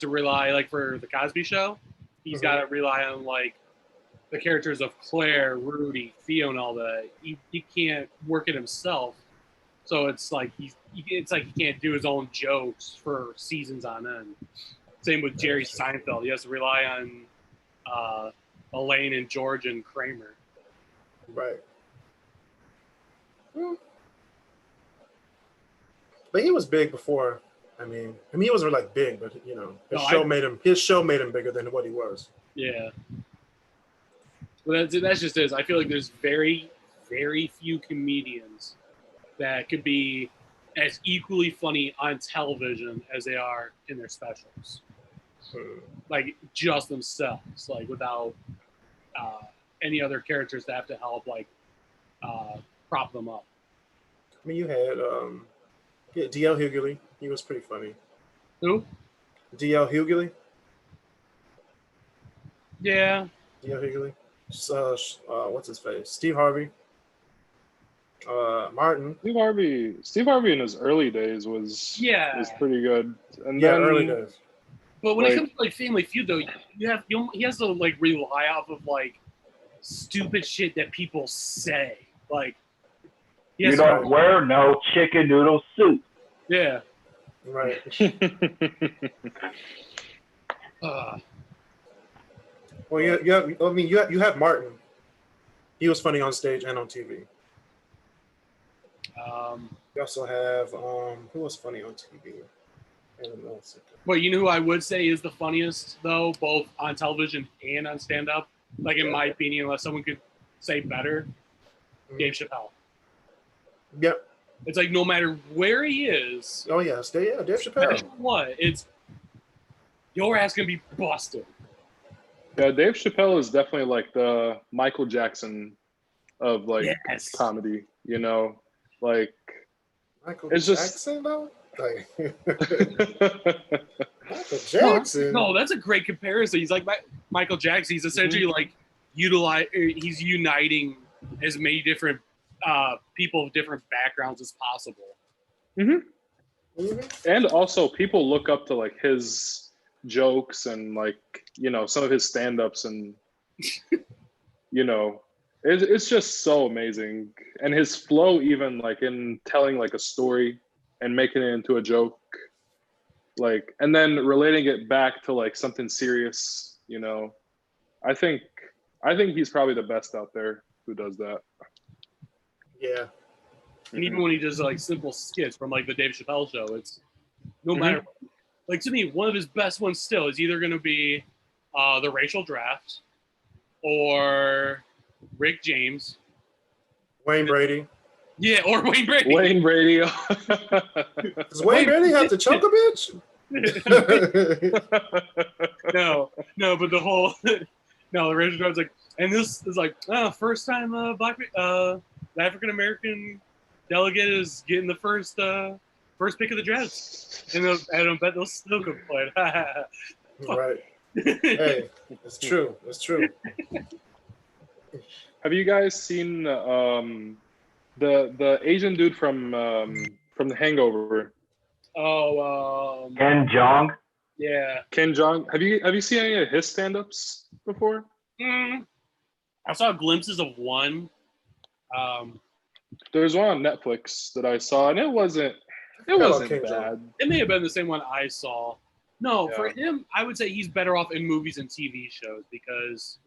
to rely, like for the Cosby Show, he's got to rely on like the characters of Claire, Rudy, Theo, and all that. He can't work it himself, so it's like he can't do his own jokes for seasons on end. Same with Jerry Seinfeld. He has to rely on Elaine and George and Kramer. Right. But he was big before. I mean, he wasn't like big, but you know, his show made him bigger than what he was. Yeah. Well, that's just it. I feel like there's very, very few comedians that could be as equally funny on television as they are in their specials. Like just themselves, like without any other characters that have to help, like prop them up. I mean, you had D.L. Hughley. He was pretty funny. Who? D.L. Hughley. Yeah. D.L. Hughley. What's his face? Steve Harvey. Martin. Steve Harvey in his early days was pretty good. And then, early days. But when it comes to like Family Feud, though, he has to like rely off of like stupid shit that people say. Like you don't wear no chicken noodle soup. Yeah. Right. Well, you have Martin. He was funny on stage and on TV. You also have who was funny on TV? Well, you know who I would say is the funniest though, both on television and on stand-up. Like in my opinion, unless someone could say better, Dave Chappelle. Yep. It's like no matter where he is. Oh yes, Dave Chappelle. What? It's your ass gonna be busted. Yeah, Dave Chappelle is definitely like the Michael Jackson of like comedy. You know, like Michael it's Jackson though. Like Michael Jackson. No, that's a great comparison. He's like Michael Jackson. He's essentially like he's uniting as many different people of different backgrounds as possible. And also people look up to like his jokes and like, you know, some of his stand-ups and you know, it's just so amazing. And his flow even like in telling like a story and making it into a joke, like, and then relating it back to like something serious, you know. I think he's probably the best out there who does that. Yeah. And even when he does like simple skits from like the Dave Chappelle show, it's no matter, like to me, one of his best ones still is either going to be the Racial Draft or Rick James. Wayne Brady. Yeah, or Wayne Brady. Wayne Brady. Does Wayne Brady have to choke a bitch? No, but the whole the Racial Draft's like, and this is like first time the African American delegate is getting the first pick of the draft, and I don't bet they'll still complain. Right. Hey, it's true. It's true. Have you guys seen the Asian dude from The Hangover? Oh, Ken Jeong. Yeah, Ken Jeong. Have you seen any of his stand-ups before? I saw glimpses of one. There's one on Netflix that I saw, and it wasn't bad. It may have been the same one I saw. No, Yeah. for him, I would say he's better off in movies and TV shows because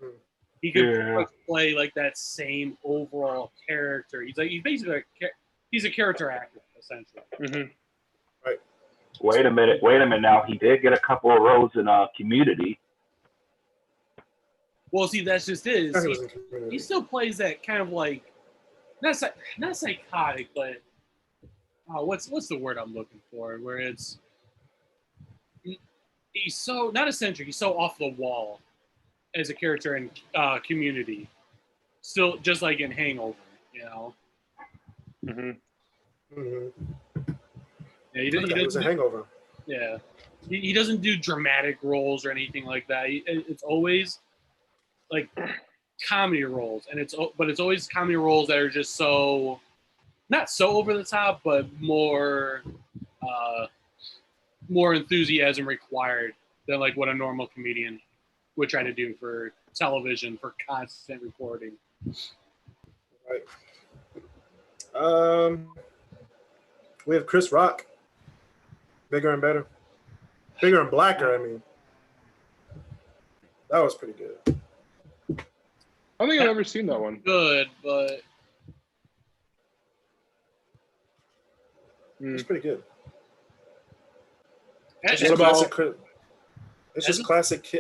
he could play like that same overall character. He's basically he's a character actor essentially. Right. Wait a minute now. He did get a couple of roles in Community. Well, see, that's just it. He still plays that kind of like not psychotic, but what's the word I'm looking for? Where it's he's so not eccentric. He's so off the wall as a character in Community. Still, just like in Hangover, you know. Yeah, he was a Hangover. Yeah, he doesn't do dramatic roles or anything like that. It's always like comedy roles, and it's always comedy roles that are just so not so over the top, but more enthusiasm required than like what a normal comedian would try to do for television for constant reporting. Right. We have Chris Rock. Bigger and better. Bigger and blacker, I mean. That was pretty good. I don't think I've ever seen that one. Good, but It's pretty good. It's It's just classic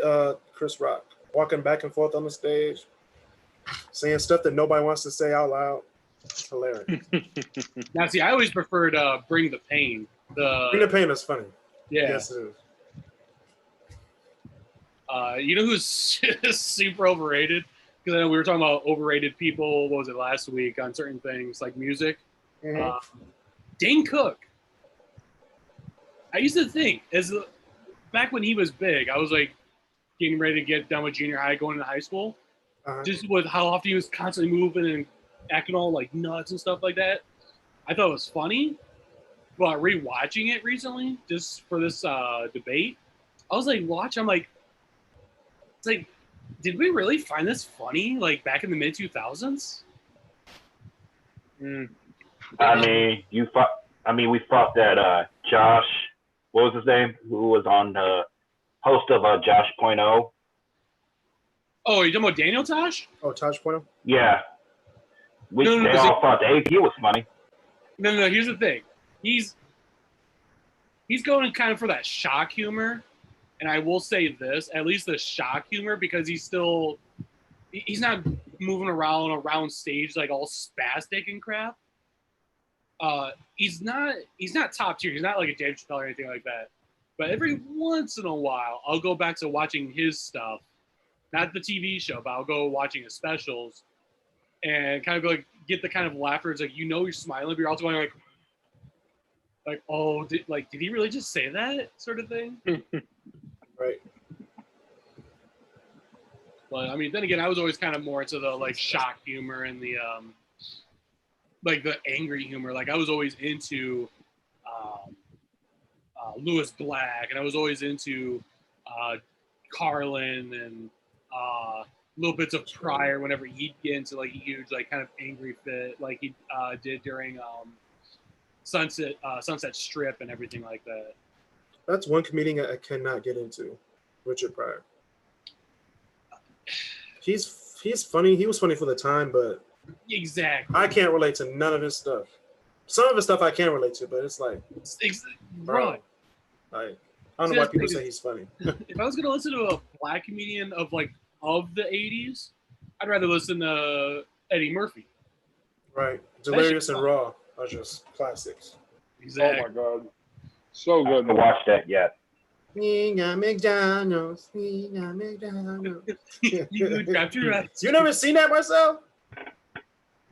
Chris Rock. Walking back and forth on the stage, saying stuff that nobody wants to say out loud. It's hilarious. Now, see, I always preferred Bring the Pain. Bring the Pain is funny. Yeah. Yes, it is. You know who's super overrated? Because I know we were talking about overrated people. What was it last week on certain things like music? Mhm. Dane Cook. I used to think back when he was big, I was like getting ready to get done with junior high, going into high school. Just with how often he was constantly moving and acting all like nuts and stuff like that. I thought it was funny. But rewatching it recently, just for this debate, I was like, I'm like, it's like, did we really find this funny like back in the mid 2000s? I mean, we thought that Josh, what was his name? Who was on the host of Josh.0? Oh, you're talking about Daniel Tosh? Oh, Tosh.0? Yeah. They all thought the AP was funny. No. Here's the thing. He's going kind of for that shock humor, and I will say this: at least the shock humor, because he's not moving around stage like all spastic and crap. He's not top tier. He's not like a Dave Chappelle or anything like that. But every once in a while, I'll go back to watching his stuff, not the TV show, but I'll go watching his specials, and kind of like get the kind of laughter. It's like you're smiling, but you're also going like, oh, did he really just say that sort of thing? Right. But I mean, then again, I was always kind of more into the like shock humor and the like the angry humor. Like I was always into Lewis Black, and I was always into Carlin and little bits of Pryor whenever he'd get into like a huge like kind of angry fit, like he did during Sunset Strip and everything like that. That's one comedian I cannot get into, Richard Pryor. He's funny. He was funny for the time, but exactly, I can't relate to none of his stuff. Some of his stuff I can relate to, but it's like, right. I don't know why people say he's funny. If I was gonna listen to a black comedian of the 80s, I'd rather listen to Eddie Murphy. Right, Delirious and Raw are just classics. Exactly. Oh my god, so good. I haven't watched that yet. We got McDonald's. We got McDonald's. You dropped your rights. You never seen that, Marcel?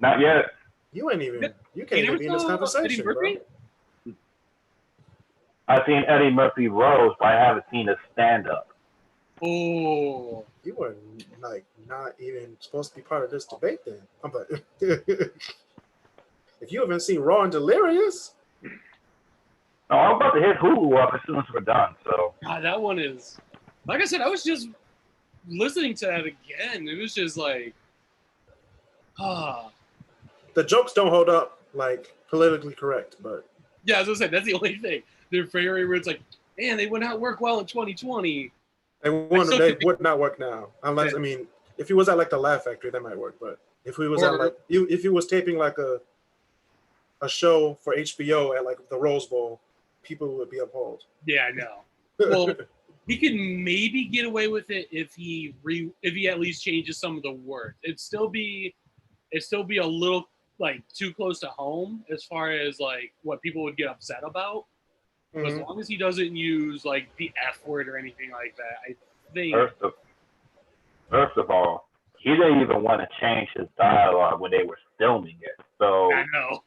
Not yet. You can't even be in this conversation, bro. I've seen Eddie Murphy roast, but I haven't seen his stand-up. Oh. You were like not even supposed to be part of this debate then. But if you haven't seen Raw and Delirious. No, I'm about to hit Hulu up as soon as we're done. So God, that one is, like I said, I was just listening to that again. It was just like, The jokes don't hold up like politically correct, but yeah, as I said, that's the only thing. They're very where it's like, man, they would not work well in 2020. they would not work now. Unless, I mean, if he was at like the Laugh Factory, that might work. But if he was if he was taping like a show for HBO at like the Rose Bowl, people would be appalled. Yeah, I know. Well, he could maybe get away with it if he at least changes some of the words. It'd still be a little like too close to home as far as like what people would get upset about. Mm-hmm. As long as he doesn't use like the F word or anything like that, I think. First of all, he didn't even want to change his dialogue when they were filming it. So I know.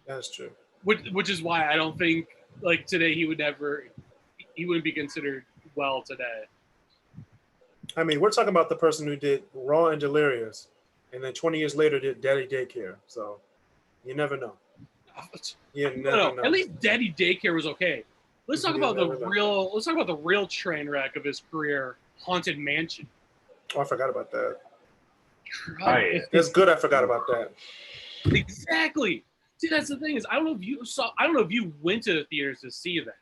That's true. Which is why I don't think like today he wouldn't be considered well today. I mean, we're talking about the person who did Raw and Delirious, and then 20 years later did Daddy Daycare. So you never know. You never know. At least Daddy Daycare was okay. Let's talk about the real. Let's talk about the real train wreck of his career, Haunted Mansion. Oh, I forgot about that. Right. It's good. I forgot about that. Exactly. See, that's the thing is, I don't know if you went to the theaters to see that.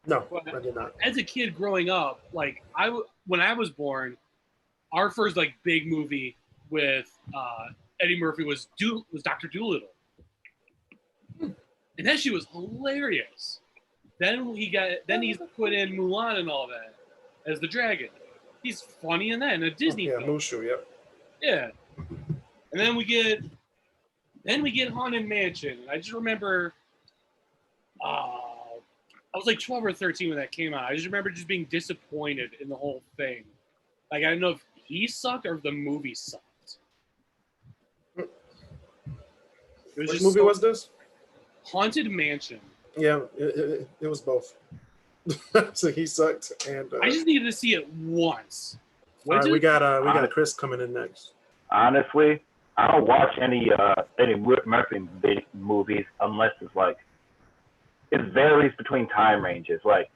No, But I did not. as a kid growing up, like when I was born, our first like big movie with Eddie Murphy was Dr. Dolittle, and that shit was hilarious. Then he's put in Mulan and all that as the dragon. He's funny in that in a Disney film. Mushu, yep. Yeah. And then we get Haunted Mansion. I just remember I was like 12 or 13 when that came out. I just remember just being disappointed in the whole thing. Like, I don't know if he sucked or if the movie sucked. Which movie was this? Haunted Mansion. Yeah, it was both. So he sucked, and I just needed to see it once. All right, we got Chris coming in next. Honestly, I don't watch any Murphy movies unless it's like it varies between time ranges. Like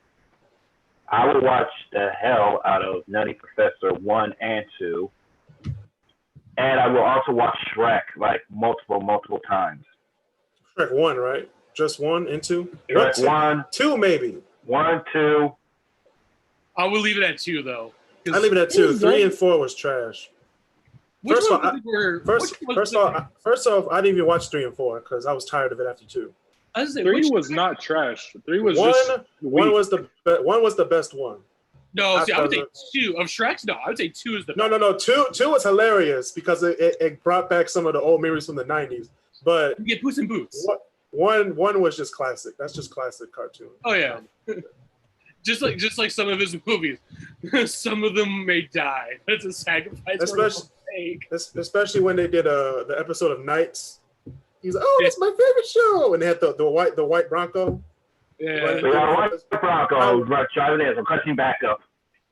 I would watch the hell out of Nutty Professor 1 and 2, and I will also watch Shrek like multiple times. Shrek 1, right? Just 1 and 2? Shrek 1, 2 maybe. 1, 2. I will leave it at 2 though. I leave it at 2. 3 and 4 was trash. First off, I didn't even watch 3 and 4 because I was tired of it after 2. 3 was not trash. 3 was one was the best one. No, see, I would say 2 of Shrek's. No, I would say 2 is the best. No. 2 was hilarious because it brought back some of the old memories from the 90s. But you get Puss in Boots. One was just classic. That's just classic cartoon. Oh yeah. Just like some of his movies, some of them may die. That's a sacrifice. Especially when they did the episode of Knights. He's like, "Oh, that's my favorite show," and they had the white Bronco. Yeah, the white Bronco driving in. I'm cutting back up.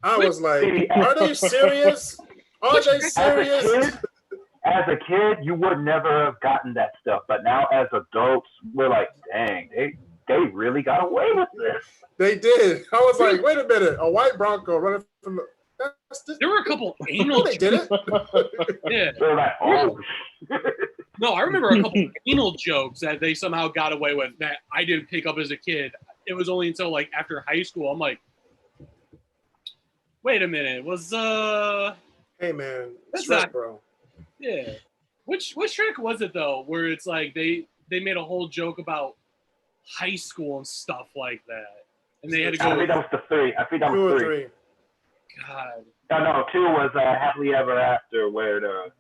I was like, "Are they serious? Are they serious?" As a kid, you would never have gotten that stuff, but now as adults, we're like, "Dang, they really got away with this." They did. I was like, wait a minute, a white Bronco running from the... There were a couple anal they did it. Yeah. They're like, oh. No, I remember a couple anal jokes that they somehow got away with that I didn't pick up as a kid. It was only until like after high school, I'm like, wait a minute, was Hey man, that's Shrek, not... bro. Yeah. Which Shrek was it though? Where it's like they made a whole joke about high school and stuff like that. And they had to go. I think that was the 3. I think that was 3. God. No, 2 was Happily Ever After, where the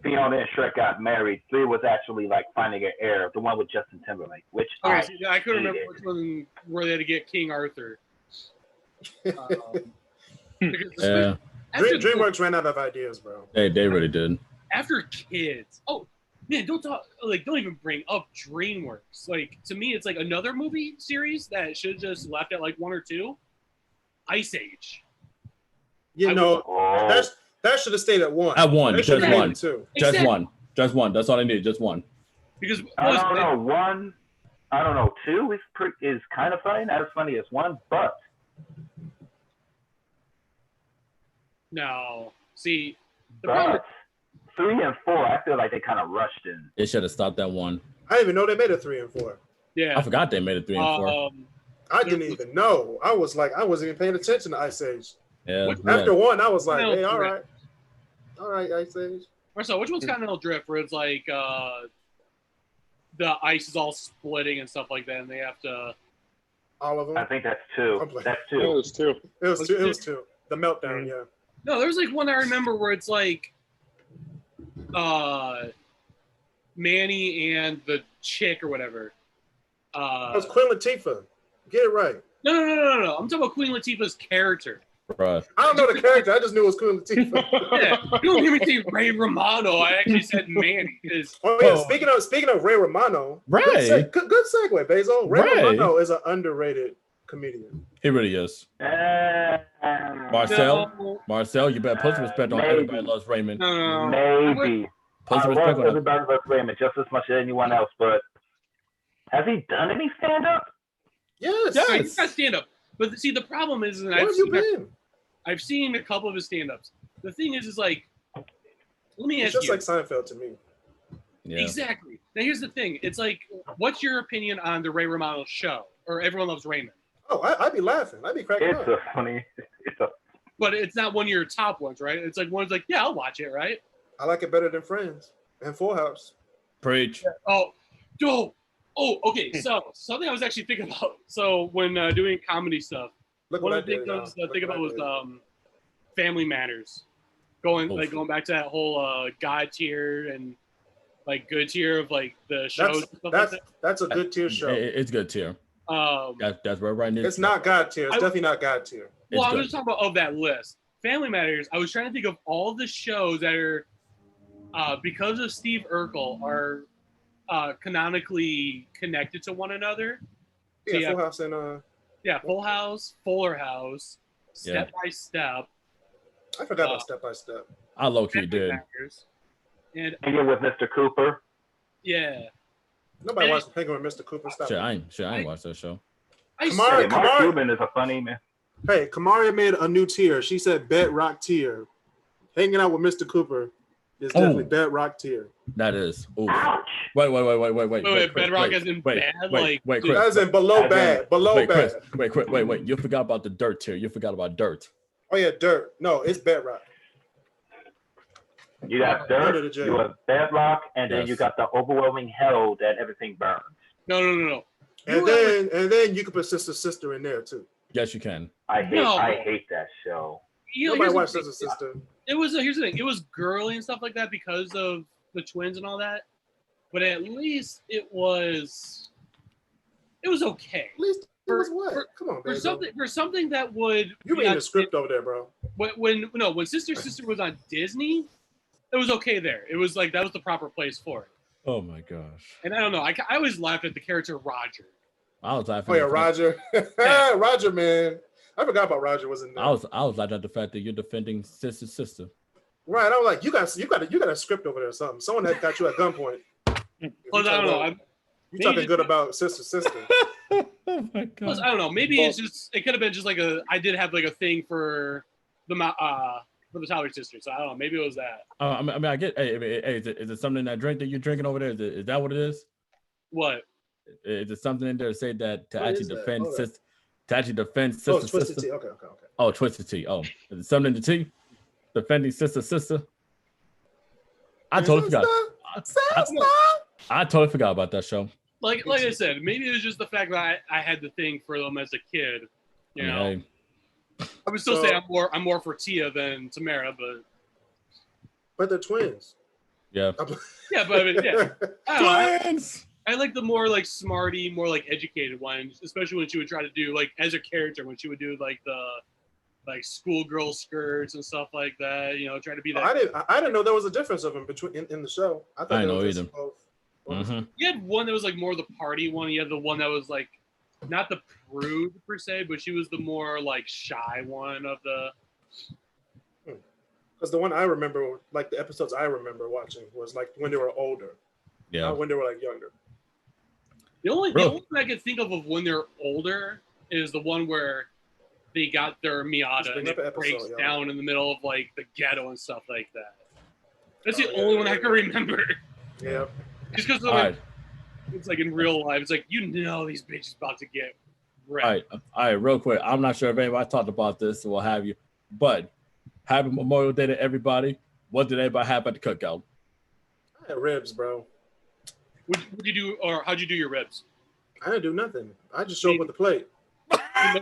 Fiona and Shrek got married. 3 was actually like finding an heir, the one with Justin Timberlake, which I couldn't remember which one where they had to get King Arthur. Yeah. DreamWorks ran out of ideas, bro. They really did. After kids, man, don't even bring up DreamWorks. Like to me, it's like another movie series that should have just left at like 1 or 2. Ice Age. That should have stayed at 1. At 1, just 1. Just 1. That's all I need, just 1. Because I don't know, 1. I don't know, 2 is kind of funny, not as funny as 1, but no. See, but 3 and 4, I feel like they kind of rushed in. They should have stopped at 1. I didn't even know they made a 3 and 4. Yeah, I forgot they made a 3 and 4. I didn't even know. I wasn't even paying attention to Ice Age. Yeah. After 1, I was like, hey, all right, Ice Age. So which one's Continental Drift, where it's like the ice is all splitting and stuff like that, and they have to. All of them. I think that's 2. That's 2. It was 2. It was 2. The meltdown, yeah. No, there's like one I remember where it's like Manny and the chick or whatever. That was Queen Latifah. Get it right. No. I'm talking about Queen Latifah's character. Right. I don't know the character. I just knew it was Queen Latifah. Yeah, you don't hear me say Ray Romano. I actually said Manny. Speaking of Ray Romano, Ray. Good segue, Basil. Ray Romano is an underrated comedian. He really is. Marcel, you better put some respect on Everybody Loves Raymond. Maybe. Put some respect on Everybody Loves Raymond just as much as anyone else, but has he done any stand-up? Yes. Yeah, he's got stand-up. But see, the problem is, Where have you been? I've seen a couple of his stand-ups. The thing is like, let me ask you. It's you. just like Seinfeld to me. Yeah. Exactly. Now here's the thing. It's like, what's your opinion on the Ray Romano show or Everyone Loves Raymond? Oh, I'd be laughing. I'd be cracking up. But it's not one of your top ones, right? It's like one's like, yeah, I'll watch it, right? I like it better than Friends and Full House. Preach. Yeah. Okay. So something I was actually thinking about. So when doing comedy stuff, one of the things I was thinking about was Family Matters. Going back to that whole God tier and like good tier of like the shows. That's a good tier show. It's good tier. That's where right now. It's not God tier. It's definitely not God tier. Well, I'm just talking about of that list. Family Matters. I was trying to think of all the shows that are because of Steve Urkel are canonically connected to one another. Yeah, Full House and Full House, Fuller House, Step by Step. I forgot about Step by Step. I low-key did. And Hanging with Mr. Cooper. Yeah. Nobody watched Hanging with Mr. Cooper. Stop. I ain't watched that show. Mark Cuban is a funny man. Hey, Kamaria made a new tier. She said bedrock tier. Hanging out with Mr. Cooper is definitely bedrock tier. That is. Ooh. Ouch. Wait. Bedrock as in bad? Like, Chris. As in below bad. Below bad. Chris, wait. You forgot about the dirt tier. You forgot about dirt. Oh, yeah, dirt. No, it's bedrock. You got dirt, you have bedrock, and then you got the overwhelming hell that everything burns. No. And then you can put Sister in there, too. Yes, you can. I hate that show. Nobody watched Sister. Here's the thing. It was girly and stuff like that because of the twins and all that. But at least it was okay. At least it was what? Come on, baby. For something that would you reading the script over there, bro. When Sister was on Disney, it was okay there. It was like that was the proper place for it. Oh my gosh. And I don't know. I always laughed at the character Roger. I was laughing. Oh yeah, Roger. Roger, man. I forgot about Roger was in there. I was laughing at the fact that you're defending sister. Right. I was like, you got a script over there or something. Someone had got you at gunpoint. Well, I don't know. You talking good about sister. Oh my god. Plus, I don't know. Maybe it could have been just like I did have like a thing for the Tower Sister. So I don't know. Maybe it was that. I mean, I get. Hey, is it something that drink that you're drinking over there? Is that what it is? What? Is it something in there to say that to actually defend sister? To actually defend sister. Oh, Twisted Tea. Okay. Oh, Twisted Tea. Oh, is it something in the tea? Defending sister. I totally forgot. I totally forgot about that show. Like I said, maybe it was just the fact that I had the thing for them as a kid. You know, I would still say I'm more for Tia than Tamara, but they're twins. Yeah. Yeah, but I mean, yeah. Twins. I like the more like smarty, more like educated ones, especially when she would try to do like as a character when she would do like the schoolgirl skirts and stuff like that. You know, try to be that. I didn't know there was a difference of them between in the show. I didn't know either. You had one that was like more the party one. You had the one that was like not the prude per se, but she was the more like shy one of the. Because the one I remember, like the episodes I remember watching, was like when they were older. Yeah. Not when they were like younger. The only one I can think of when they're older is the one where they got their Miata and it breaks down in the middle of like the ghetto and stuff like that. That's the only one I can remember. Yeah. Just because it's like in real life, it's like these bitches about to get wrecked. All right, real quick. I'm not sure if anybody talked about this or what have you, but happy Memorial Day to everybody. What did everybody have at the cookout? I had ribs, bro. What did you do, or how'd you do your ribs? I didn't do nothing. I just showed up with the plate. I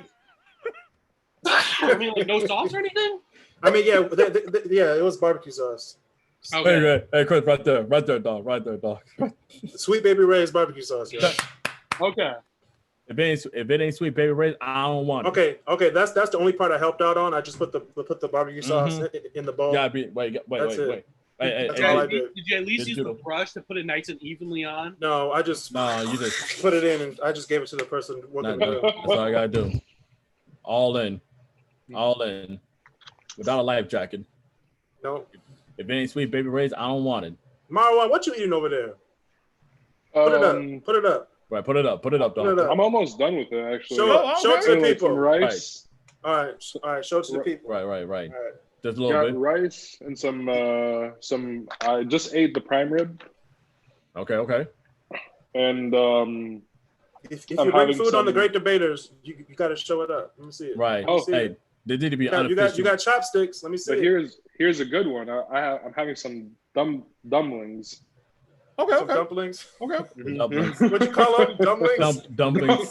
mean, like no sauce or anything? I mean, yeah, it was barbecue sauce. Okay. Hey, Chris, right there, dog. Sweet Baby Ray's barbecue sauce, yeah. Okay. If it ain't Sweet Baby Ray's, I don't want it. Okay, that's the only part I helped out on. I just put the barbecue sauce in the bowl. Wait. Hey, did you at least use the brush to put it nice and evenly on? No, you just put it in and I just gave it to the person working with it. That's all I gotta do. All in, without a life jacket. No. If it ain't Sweet Baby Ray's, I don't want it. Marwan, what you eating over there? Put it up. Right, put it up, dog. Put it up. I'm almost done with it actually. Show it to the Like people. some rice. All right. Show it to the people. Right. All right. Just a little Got bit. rice and some. I just ate the prime rib. Okay. If And you bring food on the Great Debaters, you got to show it up. Let me see it. Right. Hey, they need to be unofficial. You got chopsticks. Let me see. But here's a good one. I'm having some dumplings. Okay. Dumplings. Okay. Dumplings. What'd you call them? Dumplings. Dumplings.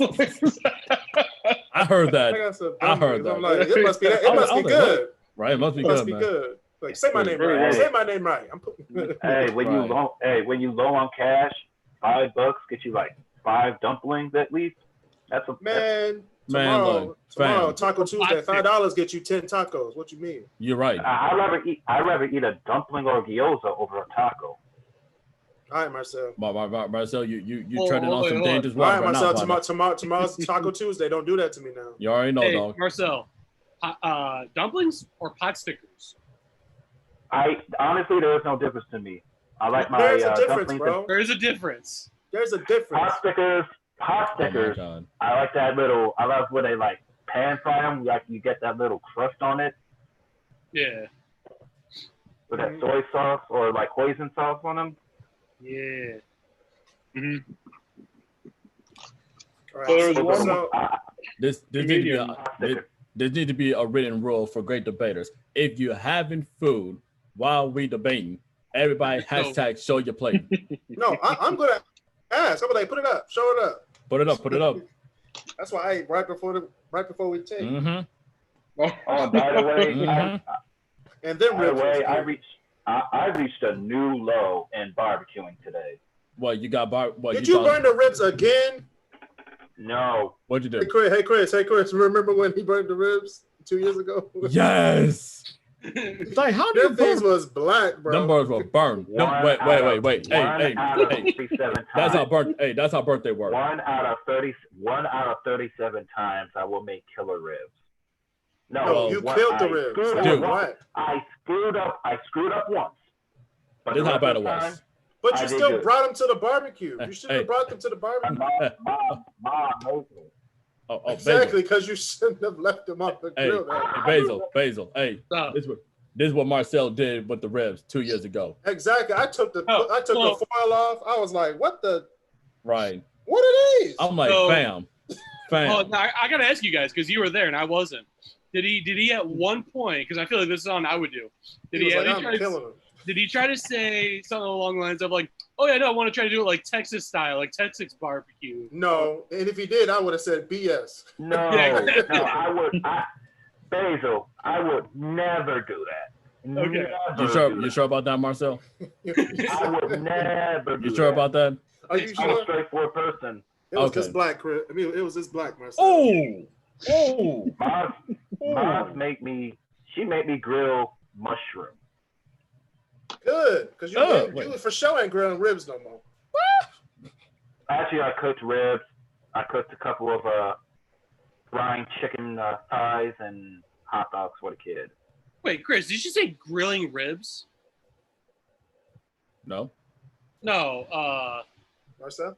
I heard that. I heard that. I'm like, it must be that. It must be good. Right. It must be good, man. Like, say my name right. Say my name right. Hey, when you low on cash, $5 get you like 5 dumplings at least. That's a man. Tomorrow, Taco Tuesday, $5 get you 10 tacos. What you mean? You're right. I'd rather eat a dumpling or a gyoza over a taco. All right, Marcel. Marcel, you treading on some dangerous water. All right, Marcel. Tomorrow's Taco Tuesday. Don't do that to me now. You already know, dog. Marcel, dumplings or pot stickers? Honestly, there is no difference to me. I like my dumplings. Bro. There is a difference. There's a difference. Hot stickers. Oh I like that little. I love when they like pan fry them. Like you get that little crust on it. Yeah. With that soy sauce or like hoisin sauce on them. Yeah. Mm-hmm. All right. This need to be a written rule for Great Debaters. If you're having food while we debating, everybody hashtag show your plate. No, I'm gonna ask. I'm like, put it up, show it up. Put it up. That's why I ate right before we take. Mm-hmm. Oh, by the way, and then I reached a new low in barbecuing today. What you got? Did you burn the ribs again? No. What'd you do? Hey Chris. Remember when he burned the ribs 2 years ago? Yes. Like how did things was black, bro? Them birds were burned. Wait. Hey. That's how burnt. Hey, that's how birthday works. 1 out of 37 times I will make killer ribs. No, you killed the ribs. Dude. I screwed up once. But this is how bad it was. But you still brought them to the barbecue. You should have brought them to the barbecue. Mom, exactly, because you shouldn't have left them off the grill. Basil. Hey, this is what Marcel did with the ribs 2 years ago. Exactly. I took the foil off. I was like, what the? Right. What are these? I'm like, fam. Oh, no, I gotta ask you guys because you were there and I wasn't. Did he at one point? Because I feel like this is something I would do. Did he try to say something along the lines of like, oh yeah, no, I want to try to do it like Texas style, like Texas barbecue? No, and if he did, I would have said BS. No, Basil, I would never do that. Okay. You sure about that, Marcel? I would never do You sure about that? Are you sure? I'm a straightforward person. It was just black, Chris. I mean, it was just black, Marcel. Mom made me grill mushroom. Good, because you for sure ain't grilling ribs no more. Actually, I cooked ribs. I cooked a couple of frying chicken thighs and hot dogs for the kid. Wait, Chris, did you say grilling ribs? No. Marcel?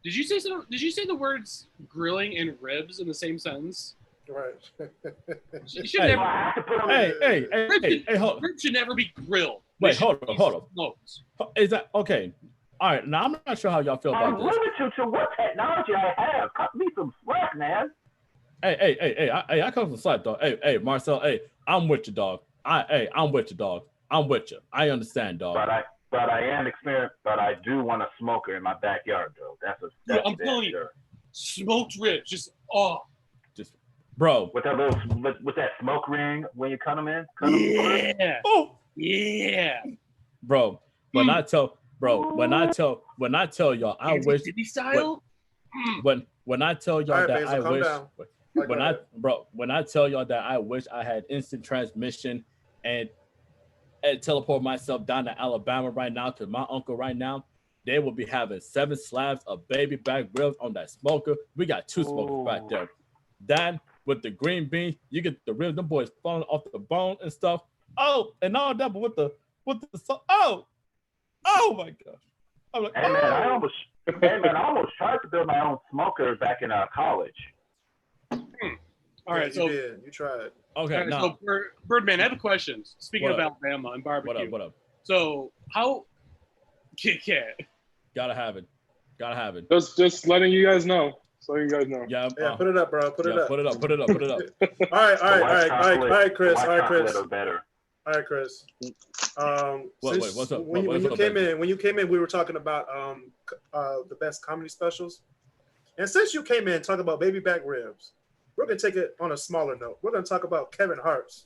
Did you say the words grilling and ribs in the same sentence? Right. You should never. Ribs should never be grilled. Wait, hold on. Is that okay? All right. Now I'm not sure how y'all feel about this. I'm limited to what technology I have. Cut me some slack, man. Hey, I come from slack, dog. Hey, Marcel. Hey, I'm with you, dog. I'm with you, dog. I'm with you. I understand, dog. But I am experienced. But I do want a smoker in my backyard, though. That's I'm telling you, smoked ribs, just bro. With that smoke ring when you cut them in. Yeah. Oh. Yeah. Bro, when I tell y'all, I wish. Style? When I tell y'all that I wish. Down. When I tell y'all that I wish I had instant transmission and teleport myself down to Alabama right now to my uncle right now, they will be having 7 slabs of baby back ribs on that smoker. We got 2 smokers back there. Then with the green beans, you get the ribs. Them boys falling off the bone and stuff. Oh, and all that, but with the oh my gosh! I'm like, hey man, Hey man, I almost tried to build my own smoker back in college. All right, you did. You tried. Okay, right, now so Birdman, I have a question. Speaking What of up? Alabama and barbecue, what up? So how Kit Kat? Gotta have it. Just letting you guys know. So you guys know. Yeah, Yeah, put it up, bro. Put it up. Put it up. All right, Chris. White All right, chocolate Chris. are better. All right, Chris. What's up? When you came in, we were talking about the best comedy specials. And since you came in talking about baby back ribs, we're gonna take it on a smaller note. We're gonna talk about Kevin Hart's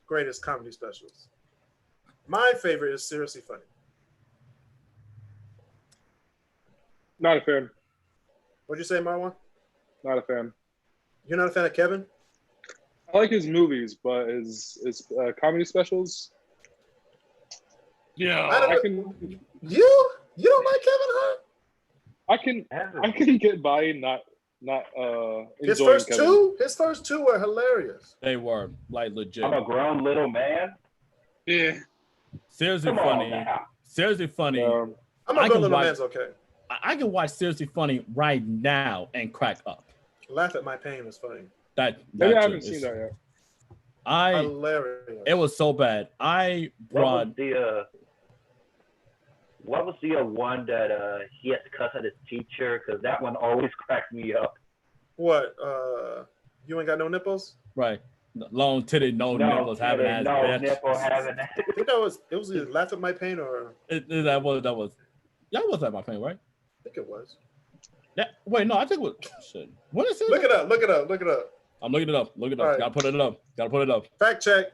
greatest comedy specials. My favorite is Seriously Funny. Not a fan. What'd you say, Marwan? Not a fan. You're not a fan of Kevin? I like his movies, but his comedy specials. Yeah, I can You don't like Kevin Hart? I can get by not His enjoying first Kevin. his first two were hilarious. They were like legit. I'm a grown little man. yeah. Seriously Come on funny. now. Seriously funny. I'm I a can good little watch- man's okay. I can watch Seriously Funny right now and crack up. Laugh at My Pain is funny. Maybe I haven't seen that yet. Hilarious. It was so bad. I brought What was the one that he had to cuss at his teacher? Because that one always cracked me up. What? You ain't got no nipples? right long titty, no nipples having ass no bitch. nipple having. I think it was either Laugh at My Pain or That was like my pain, right? I think it was. Yeah. Wait, no, I think it was shit. What is it? Look it up. I'm looking it up. All right. Gotta put it up. Fact check.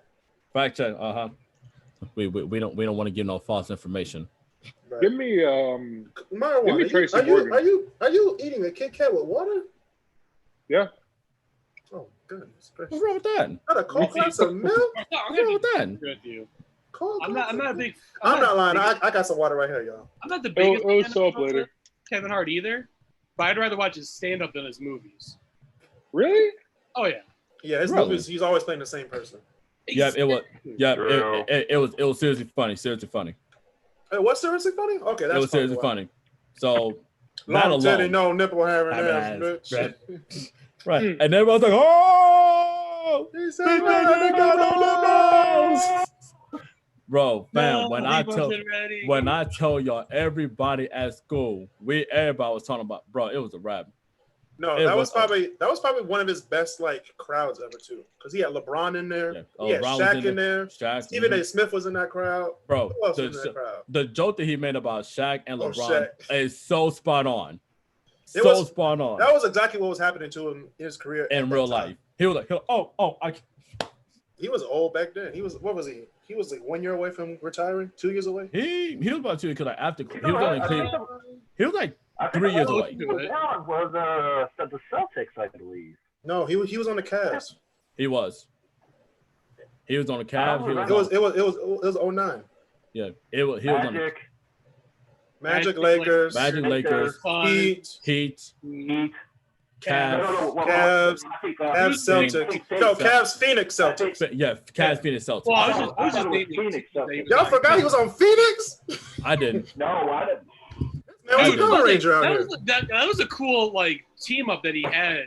We don't want to give no false information. Right. Give me Marwan, give me Tracy are Morgan. you eating a Kit Kat with water? Yeah. Oh goodness gracious! What's wrong with that? Not a cold glass of milk. What's wrong with that? Good you. Cold I'm glass not a of big. milk. I'm not lying. I got some water right here, y'all. I'm not the It'll biggest fan show up of later. Kevin Hart either, but I'd rather watch his stand up than his movies. Really? Oh yeah. Yeah, his Really? movies. He's always playing the same person. Yeah, it was. Yeah, True. it was seriously funny. Hey, what's seriously funny? Okay, that's It was seriously funny. So that Long titty, alone, no nipple having Having ass, ass, bitch. right? And everyone's like, "Oh, He said, this nigga ain't got no nipples." Bro, fam, No, when he wasn't ready. I tell y'all, everybody at school, everybody was talking about, bro, it was a rap. No, It that was was probably one of his best like crowds ever too, because he had LeBron in there, Yeah. he had Ron was Shaq in there, Shaq, Stephen A. Smith was in that crowd. bro, Who else was in that crowd? the joke that he made about Shaq and Oh, LeBron Shaq. is so spot on. It So was- spot on. That was exactly what was happening to him in his career in at that real time. life. He was like, He was old back then. What was he? He was like 1 year away from retiring, 2 years away. he was about to because after he was only in Cleveland. He was like I think 3 years the away. one he was on was the Celtics, I believe. No, he was on the Cavs. He was on the Cavs. It was 09. Yeah, he was on the Magic, Magic, Lakers, Lakers, Fun. Heat, Heat, Heat. Cavs. Cavs, Celtics. No, Cavs, Phoenix, Celtics. Yeah, Cavs beat the Celtics. Well, I was just naming Phoenix teams Celtics. that he was Y'all on. forgot he was on Phoenix? I didn't. No, I didn't. Man, was a Dude, Power Ranger out that here. that was a cool like team up that he had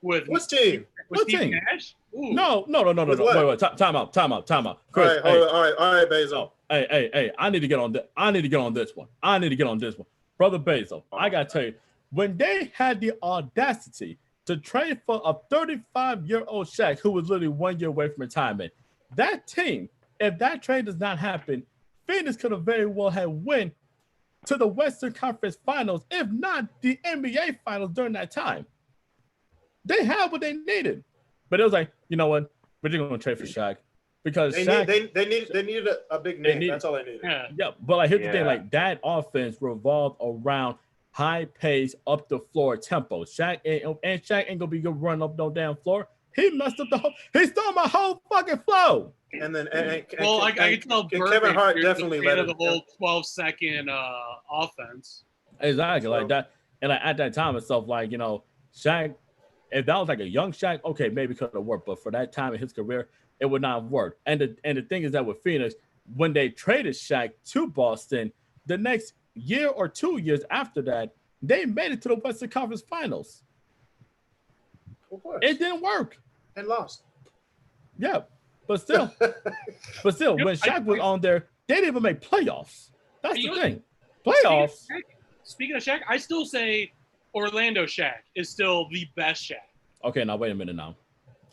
with What's team? with What Steve team? Nash. Ooh. No. With what? Wait. Time out. All Chris, right, all right, Basil. oh, hey. I need to get on this. I need to get on this one. Brother Basil, I gotta tell you, when they had the audacity to trade for a 35-year-old Shaq who was literally 1 year away from retirement, that team, if that trade does not happen, Phoenix could have very well had win to the Western Conference Finals, if not the NBA Finals during that time. They had what they needed, but it was like, you know what? We're just gonna trade for Shaq because They Shaq, needed a big name. That's all they needed. Yeah. yeah, but like here's the thing, Yeah. like that offense revolved around high pace, up the floor tempo. Shaq ain't gonna be good running up no damn floor. He messed up the whole. He stole my whole fucking flow. And then, Well, I can tell Kevin Hart definitely led led the it. whole 12-second offense. Exactly, So- like that. And like at that time and stuff, like, you know, Shaq, if that was like a young Shaq, okay, maybe it could have worked. But for that time in his career, it would not have worked. And the thing is that with Phoenix, when they traded Shaq to Boston, the next year or 2 years after that, they made it to the Western Conference Finals. Of course. It didn't work. And lost. Yeah, but still, when Shaq was on there, they didn't even make playoffs. That's the thing. Playoffs. Speaking of Shaq, I still say Orlando Shaq is still the best Shaq. Okay, now wait a minute now.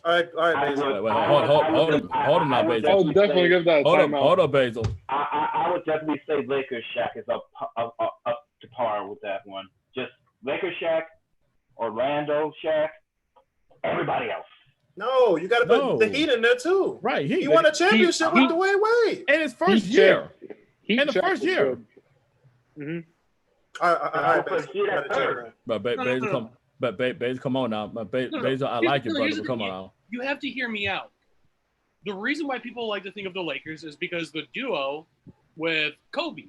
All right, Basil. Wait, hold on now, Basil. I'll definitely give that a timeout. Hold up, Basil. I would definitely say Lakers Shaq is up to par with that one. Just Lakers Shaq, Orlando Shaq, everybody else. No, you got to put the Heat in there too. Right, he won a championship with Dwayne Wade in his first year. In the first year. Mm-hmm. All right, Basil, come on now. Basil, I like it, brother. But come on now. You have to hear me out. The reason why people like to think of the Lakers is because the duo with Kobe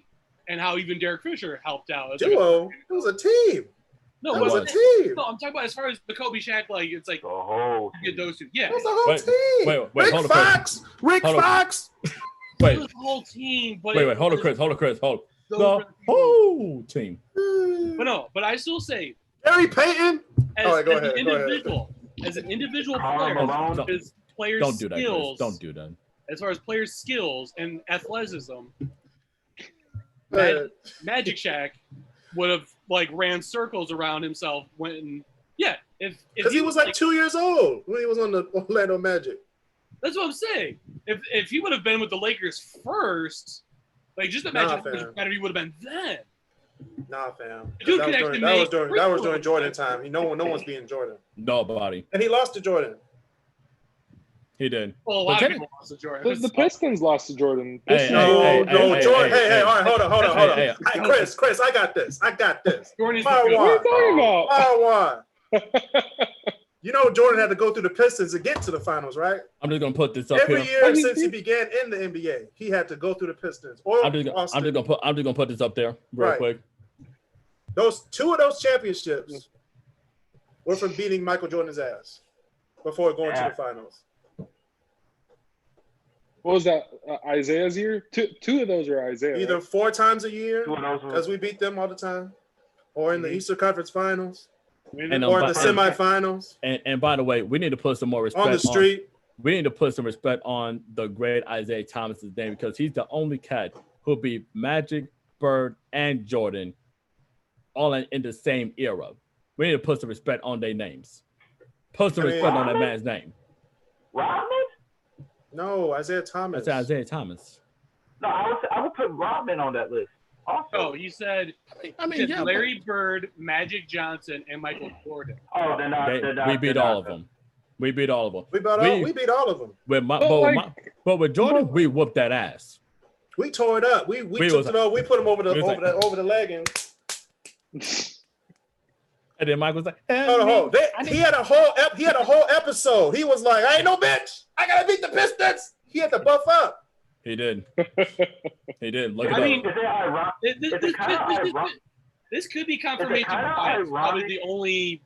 and how even Derek Fisher helped out. Duo? It was a team. No, it was a team. No, I'm talking about as far as the Kobe Shaq, like it's like you get those two. Yeah, it was a whole team. Wait, Rick Fox. Rick Fox. Wait, it was the whole team. But wait, hold on, Chris. The whole team. But I still say Gary Payton. As an individual player, his players' don't do that, skills. Chris. Don't do that. As far as players' skills and athleticism, Magic Shaq would have like ran circles around himself when because he was like 2 years old when he was on the Orlando Magic. That's what I'm saying. If he would have been with the Lakers first, like just imagine how much better he would have been then. Nah, fam. That was during Jordan time. No one's beating Jordan. Nobody. And he lost to Jordan. He did. Well, a lot of people lost to Jordan. The Pistons lost to Jordan. Jordan. Hey, all right, hold on. Hey, Chris, I got this. Jordan's what are you talking about? You know Jordan had to go through the Pistons to get to the finals, right? I'm just gonna put this up every year since he began in the NBA. He had to go through the Pistons. Or I'm just gonna put this up there real quick. Two of those championships were from beating Michael Jordan's ass before going to the finals. What was that? Isaiah's year? Two of those are Isaiah. Either right? 4 times a year, because we beat them all the time, or in the Eastern Conference Finals. Or in the semifinals. And by the way, we need to put some more respect on the street. We need to put some respect on the great Isaiah Thomas's name because he's the only cat who beat Magic, Bird, and Jordan all in the same era. We need to put some respect on their names. Put some respect on that man's name. Rodman? No, Isaiah Thomas. That's Isaiah Thomas. No, I would put Rodman on that list. Also, you said Larry Bird, Magic Johnson, and Michael Jordan. Oh, we beat all of them. We beat all of them. We beat all of them. But with Jordan, we whooped that ass. We tore it up. We took it over. We put him over the leg and. And then Mike was like, hold on. He had a whole episode. He was like, I ain't no bitch. I gotta beat the Pistons. He had to buff up. He did. He did. Look I at mean, that. This could be confirmation bias. Probably the only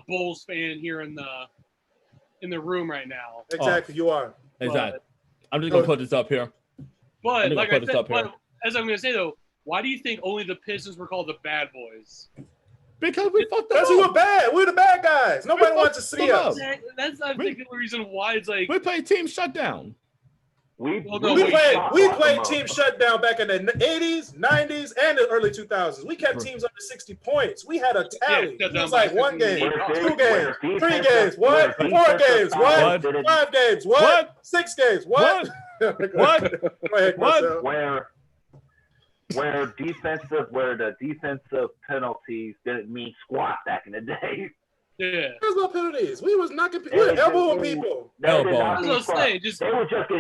Bulls fan here in the room right now. Exactly, you are. Exactly. I'm just gonna put this up here. But like I said, as I'm gonna say though, why do you think only the Pistons were called the Bad Boys? Because we fucked up. Because we were bad. We were the bad guys. Nobody wants to see us. That's I think the reason why it's like we played Team Shutdown. We played Team Shutdown back in the 80s, 90s, and the early 2000s. We kept teams under 60 points. We had a tally. It was like 1 game, 2 games, 3 games, what? 4 games, what? 5 games, what? 6 games, what? What? Where the defensive penalties didn't mean squat back in the day. Yeah. There's no penalties. We was knocking people. We were elbowing people. They were just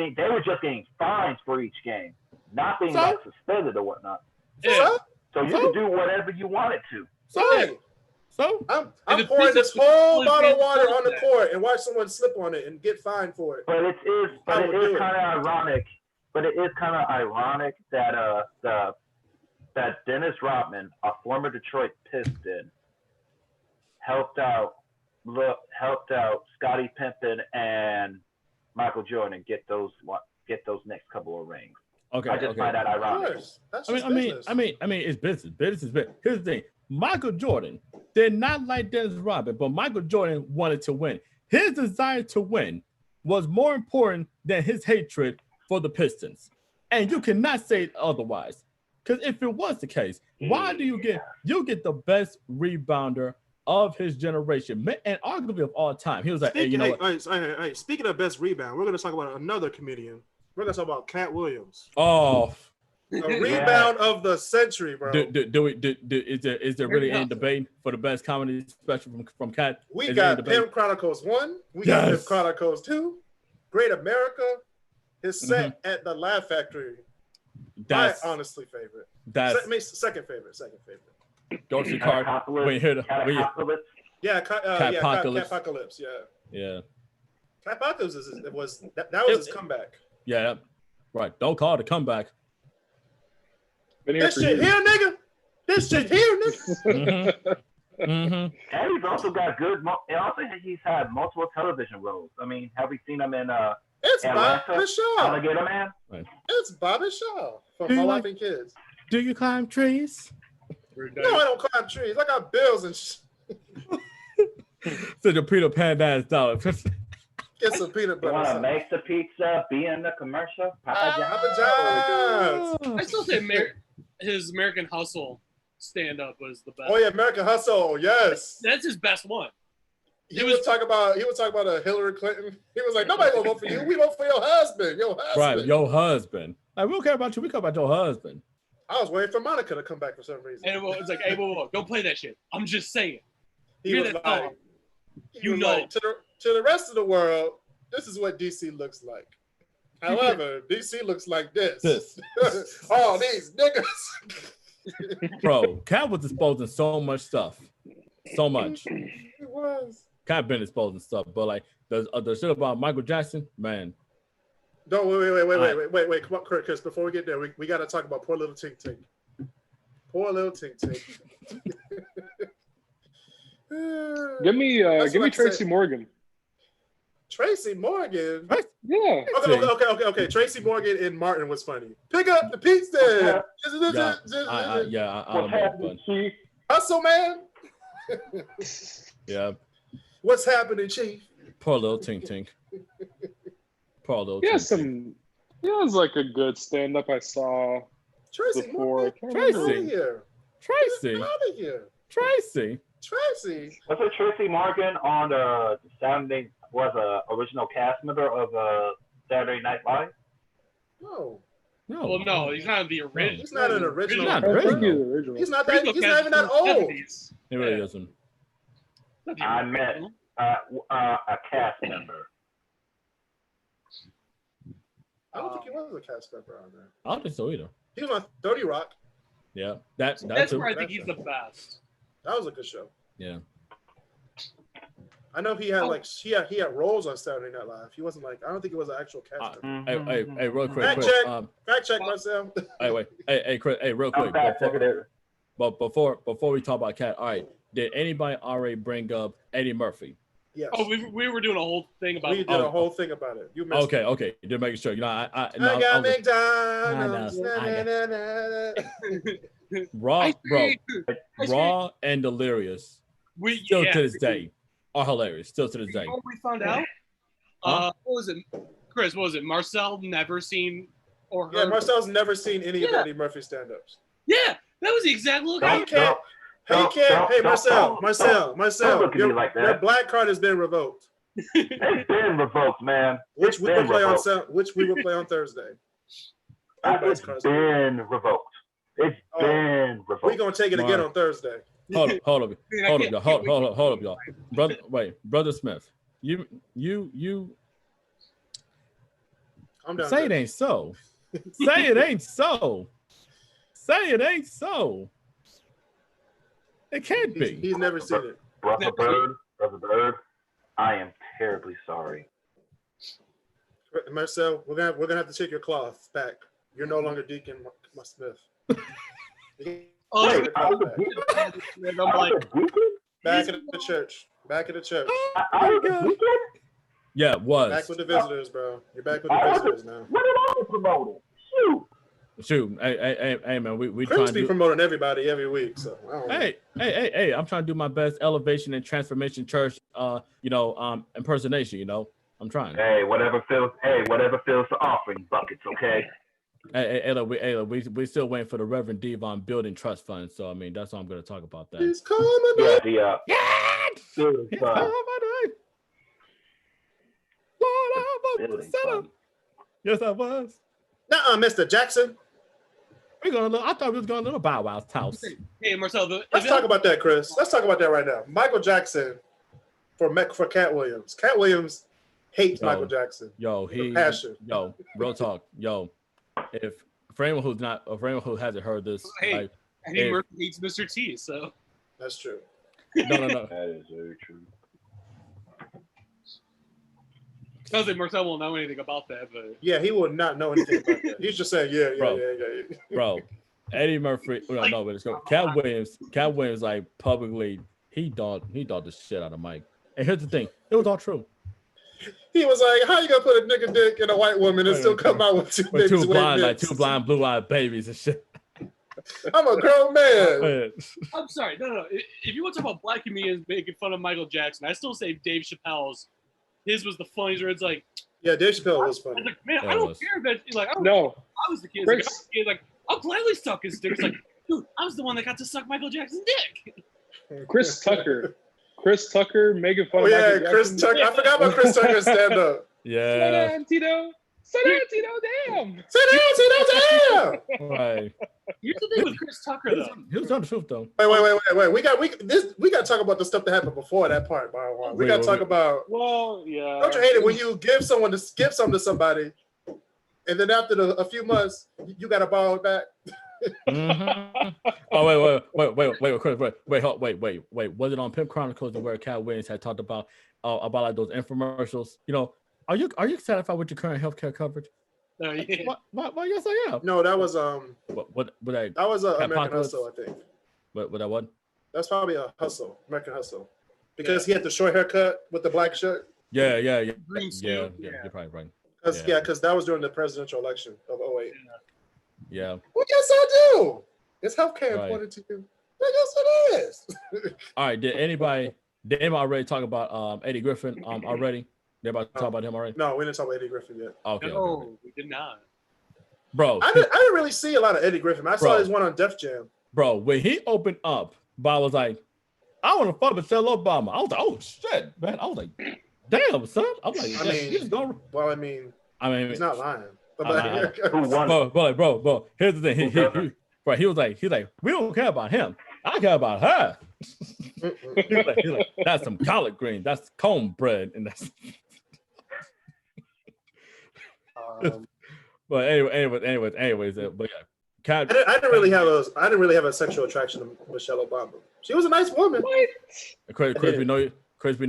getting fines for each game, not being like suspended or whatnot. Yeah. So you can do whatever you wanted to. So I'm pouring this whole bottle of water on the court and watch someone slip on it and get fined for it. But it is kind of ironic. But it is kind of ironic that that Dennis Rodman, a former Detroit Piston, helped out Scottie Pippen and Michael Jordan get those next couple of rings. Okay. I just find that Of ironic. course. That's I just mean, business. it's business. Business is business. Here's the thing: Michael Jordan did not like Dennis Rodman, but Michael Jordan wanted to win. His desire to win was more important than his hatred for the Pistons, and you cannot say otherwise. Because if it was the case, why do you get the best rebounder of his generation and arguably of all time? He was like, Speaking, hey, you know what? hey, speaking of best rebound, we're going to talk about another comedian. We're going to talk about Cat Williams. Oh, A rebound of the century, bro. Is there really any debate for the best comedy special from Cat? We Is there any got debate? Pimp Chronicles 1. We got Pimp Chronicles 2. Great America. His set at the Laugh Factory. That's my honestly favorite. Second favorite. Go to the card. Wait, here. Catpocalypse. Yeah, Catpocalypse. Catpocalypse. Yeah. Catpocalypse that was his comeback. Yeah, right. Don't call it a comeback. This shit here, nigga. This shit here, nigga. And he's also got good. He's had multiple television roles. I mean, have we seen him in? It's Atlanta, Bobby Shaw. Alligator Man. Right. It's Bobby Shaw from My Wife and Kids. Do you climb trees? No, I don't climb trees. I got bills and shit. Such a Peter Pan ass dog. Get some peanut butter. You want to make the pizza? Be in the commercial? Papa John's. I still say his American Hustle stand-up was the best. Oh yeah, American Hustle. Yes, that's his best one. He would talk about a Hillary Clinton. He was like, nobody gonna vote for you. We vote for your husband. Right, your husband. Like, we don't care about you. We care about your husband. I was waiting for Monica to come back for some reason. And it's like, hey, whoa, don't play that shit. I'm just saying. He was like, to the rest of the world, this is what DC looks like. However, DC looks like this. All these niggas. Bro, Cat was exposing so much stuff. So much. It was. Cat been exposing stuff, but like the shit about Michael Jackson, man. No, wait. Come on, Chris. Before we get there, we got to talk about poor little Tink Tink. Poor little Tink Tink. Give me Tracy Morgan. Tracy Morgan? Yeah. Okay. Tracy Morgan and Martin was funny. Pick up the pizza. I don't know, but Hustle, man. Yeah. What's happening, Chief? Poor little Tink Tink. Poor little Yeah, Tink. It was like a good stand-up I saw Tracy before. Tracy. Was it Tracy Morgan on the Saturday? Was a original cast member of Saturday Night Live? No. Well, no, he's not the original. He's not an original. He's not original. He's not even that old. He really isn't. I met a cast member. I don't think he was a cast member on there. I don't think so either. He was on 30 Rock. Yeah, that's where I think he's the best. That was a good show. Yeah. I know he had he had roles on Saturday Night Live. He wasn't I don't think it was an actual cast member. Hey, real quick. Fact check myself. Hey, Chris. Hey, real quick. Before we talk about Cat, all right. Did anybody already bring up Eddie Murphy? Yes. Oh, we were doing a whole thing about it. We did a whole thing about it. You missed it. Okay. Just making sure. You know, I got McDonald's. Raw and Delirious. To this day are hilarious. Still to this day. You know what we found out? What was it, Chris? What was it? Marcel never seen or heard. Yeah, Marcel's never seen any of Eddie Murphy stand-ups. Yeah, that was the exact look. Hey, Marcel, your black card has been revoked. It's been revoked, man. Which we will play on Thursday. It's been revoked. Been revoked. We're gonna take it again on Thursday. Hold up, y'all. Brother Smith. You I'm done. Say it ain't so. Say it ain't so. Say it ain't so. It can't be. He's never seen it. Brother Bird, I am terribly sorry. Marcel, we're gonna have to take your cloth back. You're no longer Deacon Smith. I'm like, back at the church. Back at the church. Yeah, it was. Back with the visitors, bro. You're back with the visitors now. What did I promote? Shoot. Shoot, hey, man, we Chris trying to be do. promoting everybody every week, so I don't know. Hey, I'm trying to do my best elevation and transformation church, impersonation. I'm trying. Hey, whatever fills the offering buckets, okay? Hey, look, we still waiting for the Reverend Devon Building Trust Fund. So I mean, that's all I'm going to talk about that. He's coming. Yeah, He's coming. Lord, I was set up. Yes, I was. Nuh-uh, Mr. Jackson. I thought we was going to little Bow Wow's house. Hey, Marcel, Let's talk about that, Chris. Let's talk about that right now. Michael Jackson for Cat Williams. Cat Williams hates Michael Jackson. Passion. Real talk. If for anyone who hasn't heard this, hey, Eddie Murphy hates Mr. T, so that's true. No. That is very true. Sounds like Marcel won't know anything about that, but yeah, he will not know anything about that. He's just saying, yeah. Bro, Eddie Murphy. No, but it's go. Cat Williams, like publicly, he dogged the shit out of Mike. And here's the thing, it was all true. He was like, "How you gonna put a nigga dick in a white woman and still come out with two blind, blue-eyed babies and shit?" I'm a grown man. I'm sorry, no. If you want to talk about black comedians making fun of Michael Jackson, I still say Dave Chappelle's. His was the funniest. Where it's like, yeah, Dave Chappelle was funny. I was like, man, I don't care that. Like, I was the kid. Like, I'll gladly suck his dick. It's like, dude, I was the one that got to suck Michael Jackson's dick. Chris Tucker making fun of Michael Jackson. Chris Tucker. I forgot about Chris Tucker's stand up. Yeah. Sit down, Tito, damn. Sit down, Tito, damn. Right. Here's the thing with Chris Tucker, though. He was telling the truth, though. Wait. We got to talk about the stuff that happened before that part. We got to talk about. Well, yeah. Don't you hate it when you give something to somebody, and then after a few months, you got to borrow it back? Mm-hmm. Oh wait, Chris, wait. Was it on Pimp Chronicles where Cat Williams had talked about like those infomercials? Are you satisfied with your current healthcare coverage? Yeah. Well, yes, I am. No, that was What that was American Hustle, I think. What that what? That's probably a Hustle, American Hustle, because he had the short haircut with the black shirt. Yeah. Green suit. Yeah, you're probably right. Because that was during the presidential election of 2008. Yeah. Well, yes, I do. Is healthcare important to you? Well, yes, it is. All right. Did anybody already talk about Eddie Griffin already? They about to talk about him already? No, we didn't talk about Eddie Griffin yet. Okay. No, we did not. Bro, I didn't really see a lot of Eddie Griffin. I saw his one on Def Jam. Bro, when he opened up, Bob was like, "I want to fuck Michelle Obama." I was like, "Oh shit, man!" I was like, "Damn, son!" I was like, I mean, he's not lying. Bro, here's the thing. He was like, "We don't care about him. I care about her." he's like, "That's some collard green. That's cornbread, and that's." But anyways, but yeah, I didn't really have a sexual attraction to Michelle Obama. She was a nice woman. Chris, we know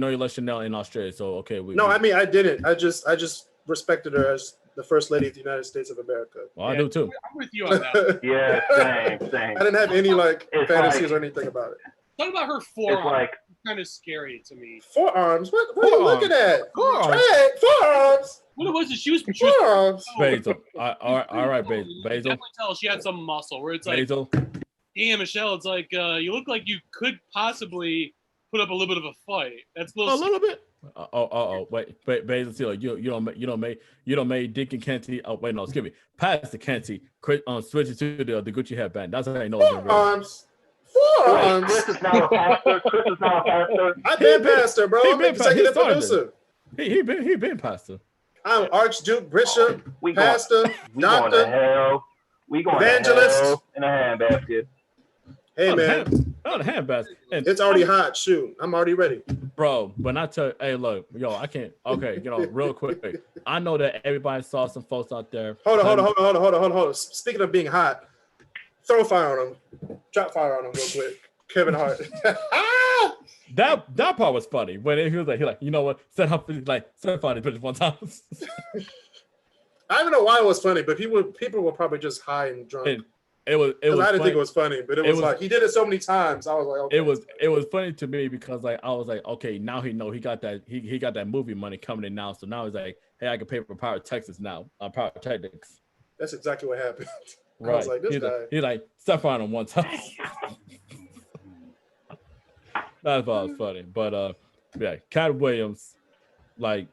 you love Chanel in Australia, so okay. I didn't. I just respected her as the First Lady of the United States of America. Well, I do too. I'm with you on that. Yeah, same. I didn't have any fantasies or anything about it. Talk about her forearm. It's kind of scary to me. Forearms? What are you looking at? Forearms. What it was is she was forearms. Basil. All right, Basil. You definitely tell she had some muscle where it's like, Basil. Damn, Michelle, it's like you look like you could possibly put up a little bit of a fight. That's a little bit. Wait, Basil, you don't make Dick and Kenty. Oh wait, no, excuse me. Pass the Kenty. Switch it to the Gucci headband. That's how I know. Forearms. Chris is now a pastor. I've been pastor, bro. I'm executive producer. He been pastor. I'm Archduke, Bishop, pastor, doctor. Going to hell. We going evangelist. To hell in a handbasket. Hey, man. Not a handbasket. It's already hot. Shoot. I'm already ready. Bro, when I tell hey, look, I can't. Okay, real quick. I know that everybody saw some folks out there. Hold on. Speaking of being hot, throw fire on him. Drop fire on him real quick. Kevin Hart. That part was funny when he was like, you know what? Set fire to the bitch one time. I don't know why it was funny, but people were probably just high and drunk. It was. I didn't think it was funny, but it was like he did it so many times. I was like, okay. It was funny to me because I was like, okay, now he got that he got that movie money coming in now. So now he's like, hey, I can pay for Pyrotechnics now. Pyrotechnics. That's exactly what happened. I was like, this guy. He's like, step on him one time. That was funny. But yeah, Cat Williams, like,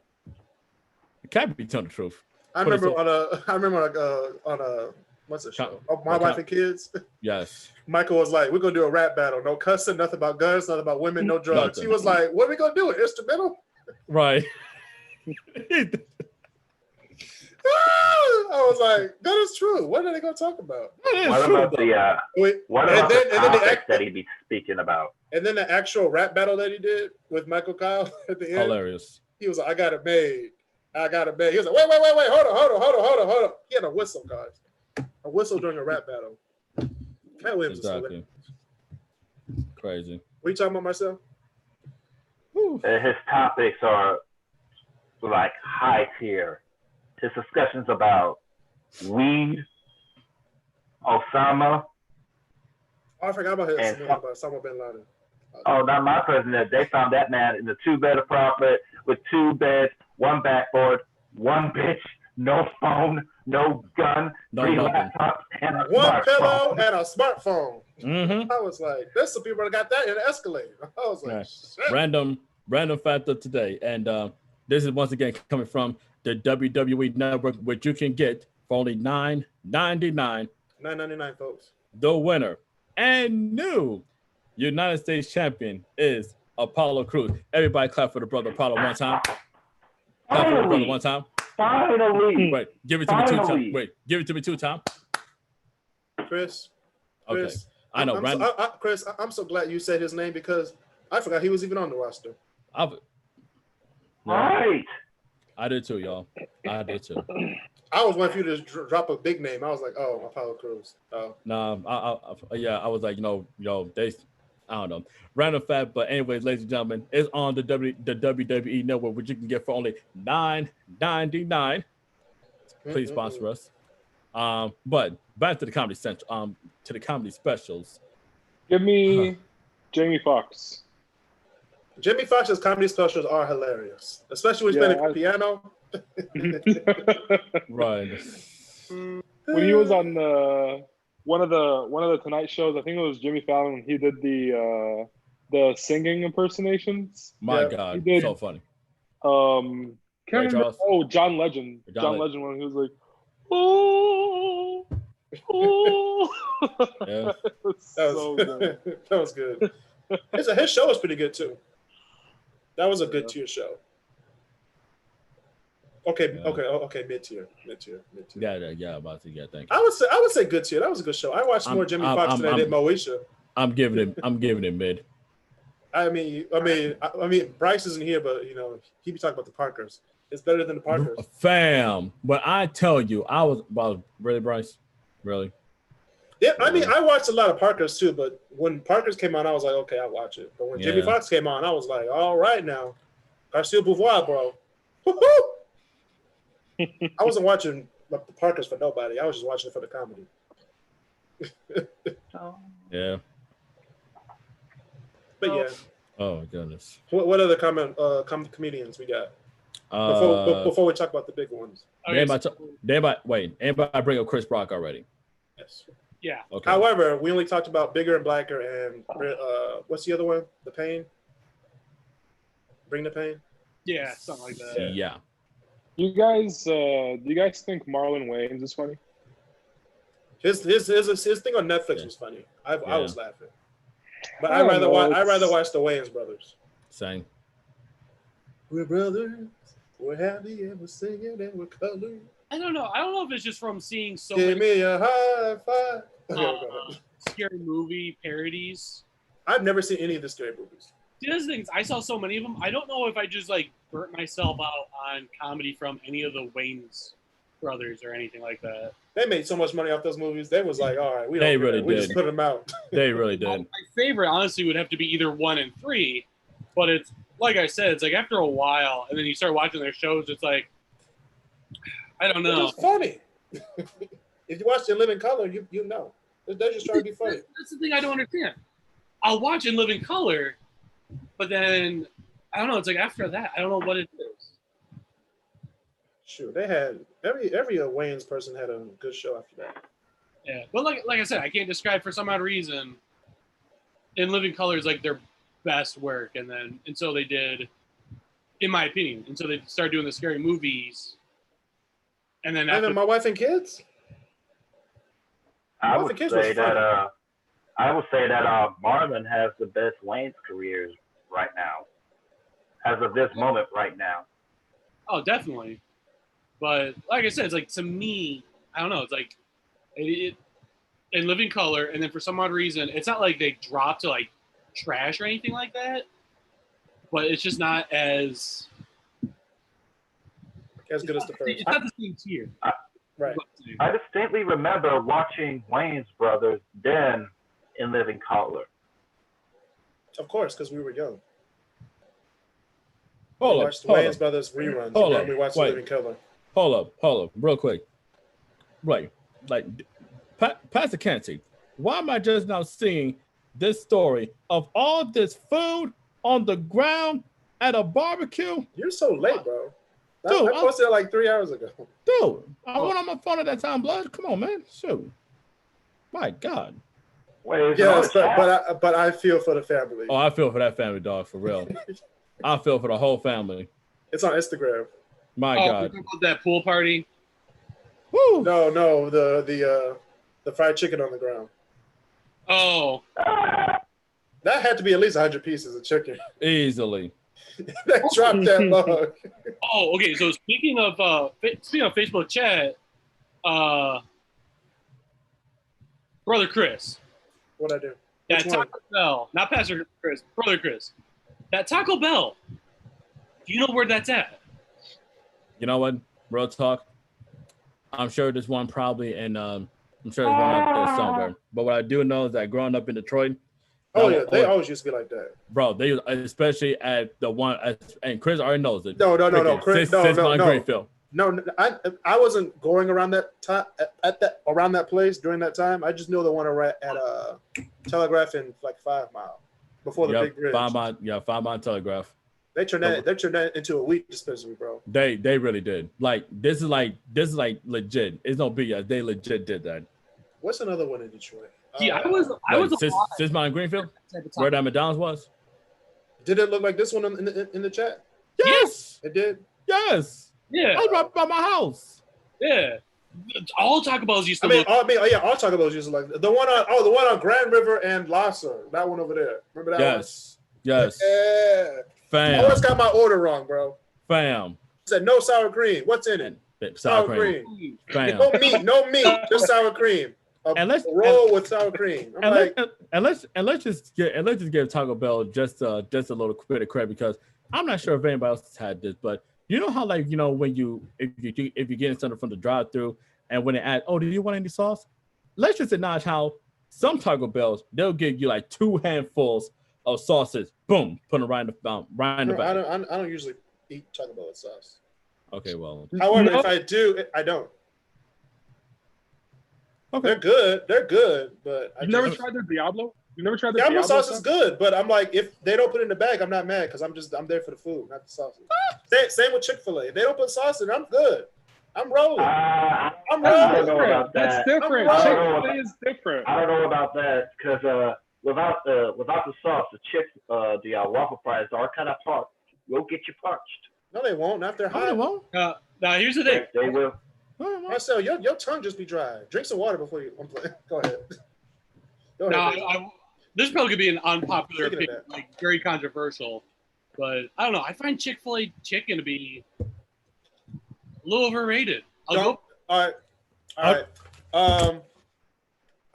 Cat be telling the truth. I remember on a what's the show? My Wife and Kids. Yes. Michael was like, we're gonna do a rap battle. No cussing, nothing about guns, nothing about women, no drugs. Nothing. He was like, what are we gonna do? An instrumental? Right. I was like, that is true. What are they gonna talk about? What about the topics that he be speaking about? And then the actual rap battle that he did with Michael Kyle at the end. Hilarious. He was like, I got it made. He was like, wait, hold on. He had a whistle, guys. A whistle during a rap battle. Cat Williams exactly. Crazy. What are you talking about, Marcel? His topics are like high tier. His discussions about weed, Osama. Oh, I forgot about his about Osama bin Laden. Oh, not my president. They found that man in a 2-bed apartment with 2 beds, 1 backboard, 1 bitch, no phone, no gun, 3 laptops, and a 1 pillow and a smartphone. Mm-hmm. I was like, there's some people that got that in an Escalade. I was like, shit. Random fact of today. And this is once again coming from the WWE Network, which you can get for only $9.99. $9.99, folks. The winner and new United States champion is Apollo Crews. Everybody clap for the brother Apollo one time. Clap for the brother one time. Finally. Wait, give it to me 2 times. Wait, give it to me 2 times. Chris. Okay. I know, Chris, I'm so glad you said his name because I forgot he was even on the roster. Right. I did too, y'all. I did too. I was waiting for you to drop a big name. I was like, oh, Apollo Crews. Oh. No, I was like, I don't know. Random fact, but anyways, ladies and gentlemen, it's on the WWE Network, which you can get for only $9.99. Please sponsor us. But back to the Comedy Central, to the comedy specials. Give me Jamie Foxx. Jamie Foxx's comedy specials are hilarious, especially when he's playing piano. Right. When he was on one of the Tonight shows, I think it was Jimmy Fallon. He did the singing impersonations. My God, he did, so funny. Can't remember. Oh, John Legend. John Legend when he was like, oh. Yeah. That was good. His show was pretty good too. That was a good tier show. Okay, mid tier. Yeah, about to get. Thank you. I would say good tier. That was a good show. I watched more Jimmy Foxx than I did Moesha. I'm giving it mid. I mean, Bryce isn't here, but you know, he be talking about the Parkers. It's better than the Parkers. Fam, but I tell you, I was about really Bryce, really. Yeah, I mean, I watched a lot of Parkers too, but when Parkers came on, I was like, okay, I'll watch it. But when Jamie Foxx came on, I was like, all right now, Garcia Beauvoir, bro. I wasn't watching the Parkers for nobody. I was just watching it for the comedy. Yeah. But yeah. Oh goodness. What other comedians we got? Before we talk about the big ones. Anybody bring up Chris Rock already? Yes. Yeah. Okay. However, we only talked about Bigger and Blacker and what's the other one? The Pain? Bring the Pain? Yeah, something like that. Yeah. Do you guys think Marlon Wayans is funny? His thing on Netflix was funny. I was laughing. But I'd rather watch the Wayans brothers. Same. We're brothers. We're happy and we're singing and we're coloring. I don't know if it's just from seeing so Give many me a high five. scary movie parodies. I've never seen any of the scary movies. These things, I saw so many of them. I don't know if I just like burnt myself out on comedy from any of the Wayans brothers or anything like that. They made so much money off those movies. They was like, all right, we just put them out. They really did. My favorite, honestly, would have to be either 1 and 3, but it's like I said, it's like after a while, and then you start watching their shows, it's like, I don't know. It's funny. If you watch In Living Color, you know. They're just trying to be funny. That's the thing I don't understand. I'll watch In Living Color, but then, I don't know, it's like after that, I don't know what it is. Shoot, they had, every Wayans person had a good show after that. Yeah, but like I said, I can't describe for some odd reason. In Living Color is like their best work, and so they did, in my opinion, and so they started doing the scary movies, and then after My Wife and Kids. I would say that Marlon has the best Wayne's careers right now, as of this moment right now. Oh, definitely. But like I said, it's like, to me, I don't know. It's like it in Living Color, and then for some odd reason, it's not like they dropped to like trash or anything like that. But it's just not as good as the first. It's not the same tier. Right. I distinctly remember watching Wayne's Brothers then in Living Color. Of course, because we were young. We Hold watched up. Wayne's Brothers reruns, and then we watched Living Color. Hold up, real quick. Right, like Pastor Canty, why am I just now seeing this story of all this food on the ground at a barbecue? You're so late, bro. Dude, I posted it like 3 hours ago. Dude, I went on my phone at that time, blood. Come on, man. Shoot. My God. Wait, yes, but I feel for the family. Oh, I feel for that family, dog, for real. I feel for the whole family. It's on Instagram. My God. About that pool party? Woo. No, the fried chicken on the ground. Oh. That had to be at least 100 pieces of chicken. Easily. They dropped that log. Oh, okay. So speaking of Facebook chat, Brother Chris. What'd I do? That Taco Bell, not Pastor Chris, Brother Chris. That Taco Bell. Do you know where that's at? You know what? Real talk. I'm sure there's one probably in I'm sure there's one out there somewhere. But what I do know is that growing up in Detroit. Oh yeah, they always used to be like that. Bro, they especially at the one and Chris already knows it. No. Chris, no. Greenfield. No, I wasn't going around that time around that place during that time. I just knew the one at Telegraph in like 5 Mile before the big bridge. 5 Mile Telegraph. They turned that into a wheat dispensary, bro. They really did. Like this is like legit. It's no BS. They legit did that. What's another one in Detroit? Yeah, I was Sis Mile and Greenfield, where that McDonald's was. Did it look like this one in the chat? Yes, it did. Yes. Yeah, I was right by my house. Yeah, all Taco Bells used to. All Taco Bells used to like the one on Grand River and Lhasa. That one over there. Remember that? Yes. One? Yes. Yeah. Fam. I always got my order wrong, bro. Fam. It said no sour cream. What's in it? Sour cream. Fam. No meat, just sour cream. Roll with sour cream. Let's just give Taco Bell just a little bit of credit, because I'm not sure if anybody else has had this, but you know how, like, you know, when if you're getting something from the drive-thru and when they add, oh, do you want any sauce? Let's just acknowledge how some Taco Bells, they'll give you like 2 handfuls of sauces. Boom, put them right in the bag. I don't usually eat Taco Bell with sauce. Okay, well. However, if I do, I don't. Okay. They're good, but You've never tried their Diablo? You've never tried their Diablo sauce is good, but I'm like, if they don't put it in the bag, I'm not mad because I'm there for the food, not the sauce. Same with Chick-fil-A. If they don't put sauce in it, I'm good. I'm rolling. I'm rolling. I don't know about that. That's different. Chick-fil-A is different. I don't know about that because without the sauce, the waffle fries are kind of parched. You'll get you parched. No, they won't. Not if they're hot. No, they won't. Now here's the thing. They will. Marcel, your tongue just be dry. Drink some water before you. Go ahead. This probably could be an unpopular opinion, like very controversial, but I don't know. I find Chick-fil-A chicken to be a little overrated. All right.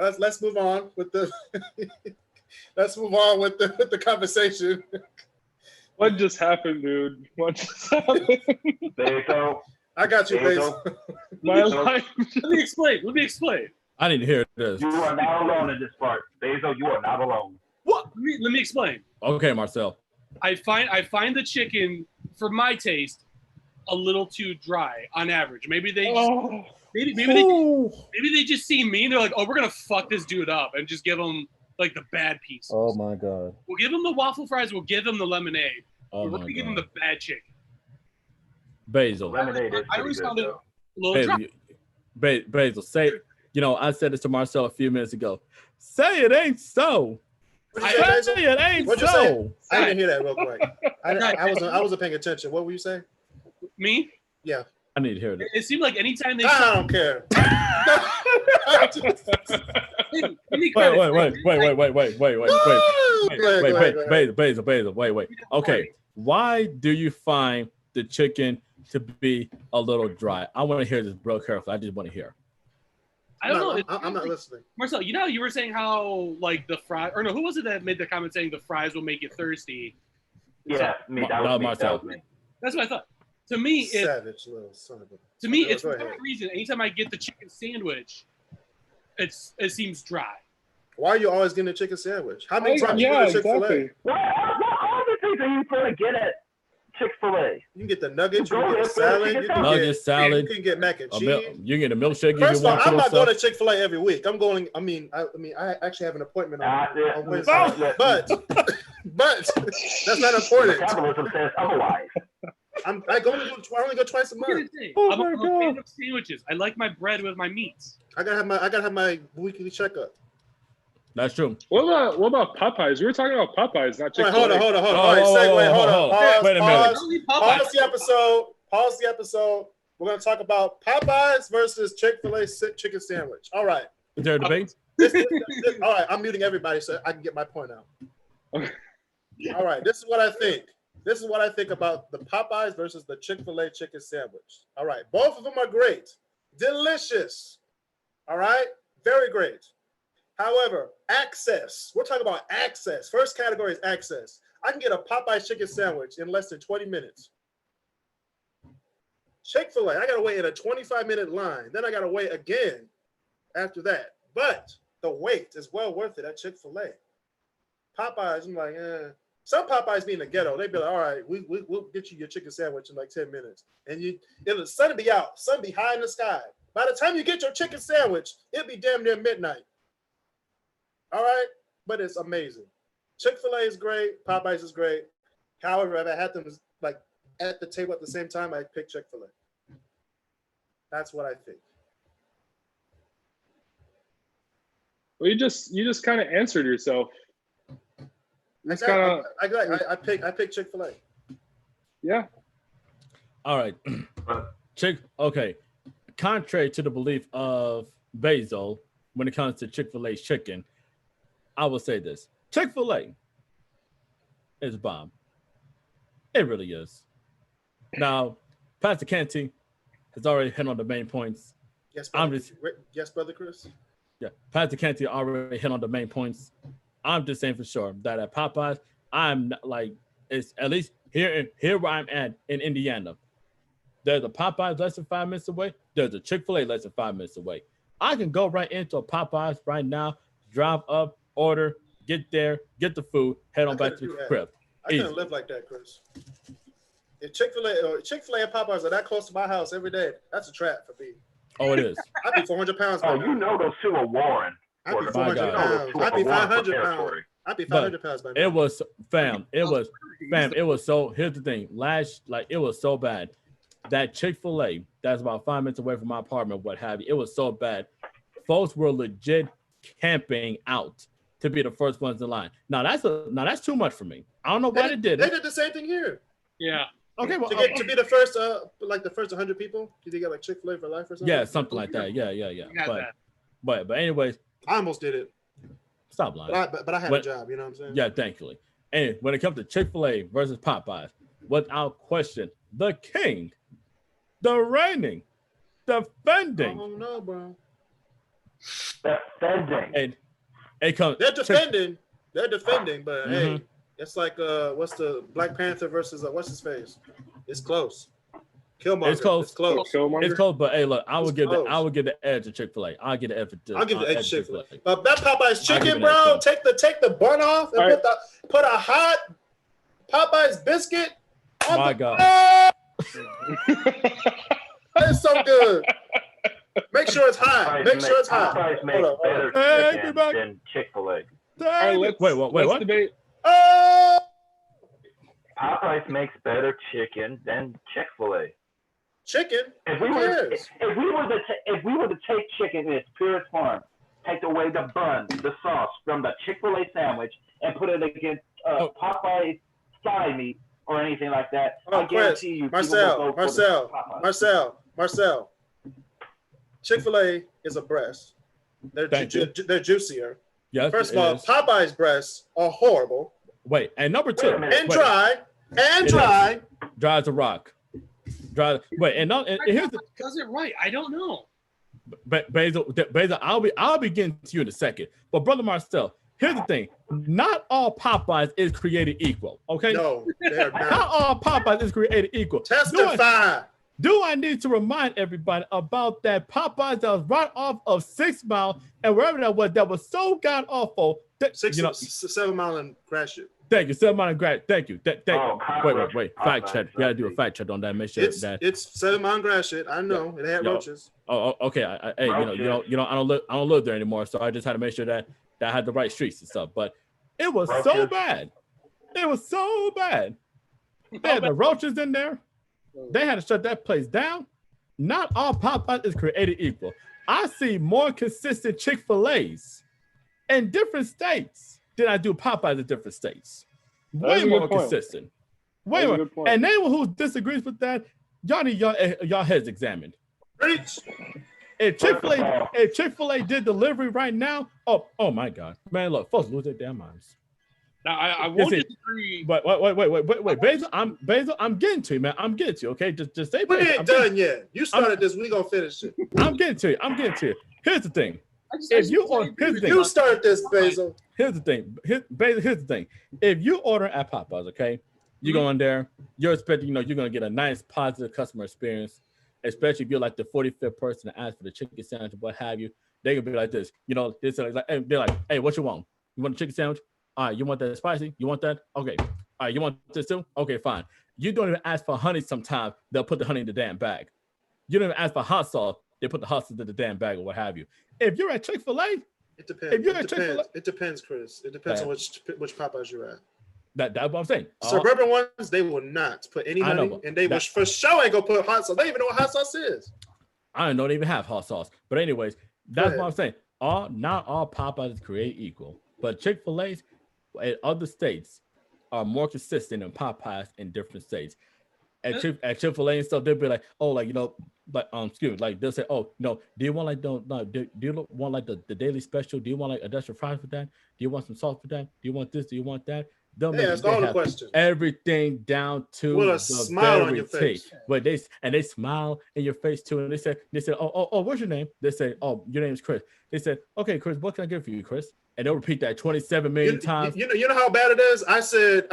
Let's move on with the. Let's move on with the conversation. What just happened, dude? What just happened? Beto. I got you, Beto. My life. Let me explain. I need to hear this. You are not alone in this part. Bezo, you are not alone. What? Let me explain. Okay, Marcel. I find the chicken, for my taste, a little too dry on average. Maybe they just see me and they're like, oh, we're gonna fuck this dude up and just give him like the bad pieces. Oh my God. We'll give him the waffle fries. We'll give him the lemonade. Oh we're gonna give him the bad chicken. Basil. Lemonade is I always found it a little dry. Basil, You know, I said this to Marcel a few minutes ago. Say it ain't so. What'd you say, Basil? Say it ain't What'd you so. say? I didn't hear that real quick. I wasn't paying attention. What were you saying? Me? Yeah. I need to hear that. It seemed like anytime they I don't care. Wait. Okay. Why do you find the chicken to be a little dry? I want to hear this real carefully. I just want to hear. I don't know. I'm not listening. Marcel, you know, you were saying how like the fry, or no, who was it that made the comment saying the fries will make you thirsty? Yeah, me. That was me. That was me. That's what I thought. To me, savage little son of a. To me, it's for some reason. Anytime I get the chicken sandwich, it seems dry. Why are you always getting a chicken sandwich? How many times you go to Chick-fil-A? exactly. What other things are you going to get at Chick-fil-A? You can get the nuggets, you can get salad, you can Nuggets, salad. You can get mac and cheese. You can get a milkshake. First of all, I'm not going to Chick-fil-A every week. I'm going. I actually have an appointment on Wednesday, but that's not important. Metabolism says otherwise. I only go twice a month. I'm a fan of sandwiches. I like my bread with my meats. I gotta have my weekly checkup. That's true. What about Popeyes? We were talking about Popeyes, not Chick-fil-A. Hold on. All right, segue. Hold on. Wait a minute. Pause the episode. Pause the episode. We're gonna talk about Popeyes versus Chick-fil-A chicken sandwich. All right. Is there a debate? All right. I'm muting everybody so I can get my point out. Okay. All right. This is what I think. This is what I think about the Popeyes versus the Chick-fil-A chicken sandwich. All right. Both of them are great. Delicious. All right. Very great. However, access. We're talking about access. First category is access. I can get a Popeyes chicken sandwich in less than 20 minutes. Chick-fil-A, I got to wait in a 25-minute line. Then I got to wait again after that. But the wait is well worth it at Chick-fil-A. Popeyes, I'm like, Some Popeyes be in the ghetto. They be like, all right, we'll get you your chicken sandwich in like 10 minutes. And the sun will be out. Sun be high in the sky. By the time you get your chicken sandwich, it'll be damn near midnight. All right? But it's amazing. Chick-fil-A is great. Popeyes is great. However, if I had them like at the table at the same time, I'd pick Chick-fil-A. That's what I think. Well, you just kind of answered yourself. I pick Chick-fil-A. Yeah. All right. Okay. Contrary to the belief of Basil, when it comes to Chick-fil-A's chicken, I will say this. Chick-fil-A is bomb. It really is. Now, Pastor Canty has already hit on the main points. Yes, brother. Yes, Brother Chris. Yeah, Pastor Canty already hit on the main points. I'm just saying for sure that at Popeyes, I'm not, like, it's at least here where I'm at in Indiana. There's a Popeyes less than 5 minutes away. There's a Chick-fil-A less than 5 minutes away. I can go right into a Popeyes right now, drive up, order, get there, get the food, head on back to the crib. I couldn't live like that, Chris. If Chick-fil-A and Popeyes are that close to my house every day, that's a trap for me. Oh, it is. I'd be 400 pounds. Oh, you know those two are warring. I'd be 400 pounds. I'd be 500 pounds. I'd be 500 pounds by now. It was, fam. It was so. Here's the thing. It was so bad that Chick-fil-A, that's about 5 minutes away from my apartment, what have you. It was so bad. Folks were legit camping out to be the first ones in line. Now that's too much for me. I don't know why they did it. They did the same thing here. Yeah. Okay, well, to be the first, like the first 100 people, did they get like Chick-fil-A for life or something? Yeah, something like that. Yeah. But anyways, I almost did it. Stop lying. But I had a job. You know what I'm saying? Yeah, thankfully. And when it comes to Chick-fil-A versus Popeyes, without question, the king, the reigning, defending. Oh no, bro. Defending. And it comes. They're defending. They're defending, but hey, it's like what's the Black Panther versus what's his face? It's close. Killmonger. It's close. It's close. It's close, but hey, look, I would give the edge to Chick-fil-A. I'll give the edge to I'll give the edge to Chick-fil-A. But that Popeye's chicken, bro, take the bun off and put a hot Popeye's biscuit on My the God. It's so good. Make sure it's hot. Make sure it's hot. Popeyes makes better chicken than Chick-fil-A. Wait, what? Debate. Oh! Popeyes makes better chicken than Chick-fil-A. chicken. If Who cares? we were to take chicken in its purest form, take away the bun, the sauce from the Chick-fil-A sandwich, and put it against Popeye's thigh meat or anything like that, Oh, I guarantee you, Marcel. Chick-fil-A is a breast. They're juicier. Yes, First of all, is. Popeye's breasts are horrible. Wait, and number two, And dry. Dry as a rock. Dry. Wait, and here's the. Does it right? I don't know. Basil, I'll be getting to you in a second. But brother Marcel, here's the thing: not all Popeyes is created equal. Okay? No, they're not. Not all Popeyes is created equal. Testify. Do I need to remind everybody about that Popeyes that was right off of 6 Mile and wherever that was so god awful? 7 Mile and Gratiot. Thank you, 7 Mile and Gratiot. Thank you. Wait. Fact check. You gotta do a fact check on that. Make sure it's 7 Mile and Gratiot. I know it had roaches. Oh, okay. Hey, I don't live there anymore, so I just had to make sure that I had the right streets and stuff. But it was so bad. It was so bad. They had the roaches in there. They had to shut that place down. Not all Popeyes is created equal. I see more consistent Chick-fil-A's in different states than I do Popeyes in different states. Way more consistent. Way more. And anyone who disagrees with that, y'all need y'all heads examined. Preach. If Chick-fil-A did delivery right now, oh my God, man! Look, folks lose their damn minds. Now I won't disagree. Wait, Basil, I'm getting to you, man. I'm getting to you, okay? Just say. We ain't done yet. You started this. We gonna finish it. I'm getting to you. Here's the thing. You started this, Basil. Here's the thing. Here's the thing. If you order at Popeyes, okay, you go in there, you're expecting, you're gonna get a nice, positive customer experience. Especially if you're like the 45th person to ask for the chicken sandwich or what have you, they're gonna be like this. They're like, hey, what you want? You want a chicken sandwich? All right, you want that spicy? You want that? Okay. All right, you want this too? Okay, fine. You don't even ask for honey sometimes. They'll put the honey in the damn bag. You don't even ask for hot sauce. They put the hot sauce in the damn bag or what have you. If you're at Chick-fil-A, it depends. It depends, Chris. It depends on which Popeyes you're at. That's what I'm saying. Suburban ones, they will not put any honey, and they will for sure ain't gonna put hot sauce. They don't even know what hot sauce is. I don't even have hot sauce. But anyways, that's what I'm saying. Not all Popeyes is created equal, but Chick-fil-A's in other states are more consistent than Popeyes in different states. At Chick-fil-A and stuff, they'll be like, they'll say, do you want do you want like the daily special? Do you want like a extra fries for that? Do you want some salt for that? Do you want this? Do you want that? They'll ask all the questions. Everything down to with a smile on your face. But they smile in your face too. And they said, what's your name? They say, your name is Chris. They said, okay, Chris, what can I get for you, Chris? And they'll repeat that 27 million times. You know how bad it is? I said,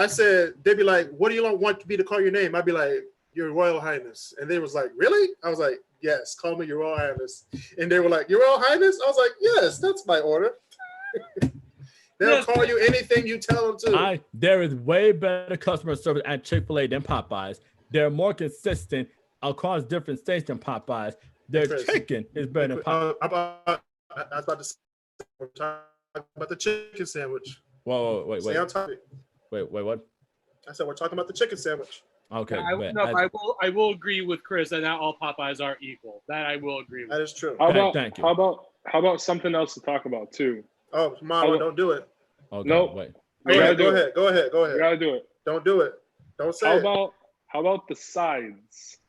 they'd be like, what do you want me to call your name? I'd be like, Your Royal Highness. And they was like, really? I was like, yes, call me Your Royal Highness. And they were like, Your Royal Highness? I was like, yes, that's my order. They'll call you anything you tell them to. There is way better customer service at Chick-fil-A than Popeyes. They're more consistent across different states than Popeyes. Their chicken is better than Popeyes. I was about to say, we're talking about the chicken sandwich. Whoa, wait. Stay on topic. Wait, what? I said we're talking about the chicken sandwich. Okay. I will agree with Chris that not all Popeyes are equal. That I will agree with. That is true. Thank you. How about something else to talk about too? Oh, Marlon, don't do it. Okay, nope. Wait. Go ahead. Go ahead. You gotta do it. Don't do it. Don't say it. How about the sides?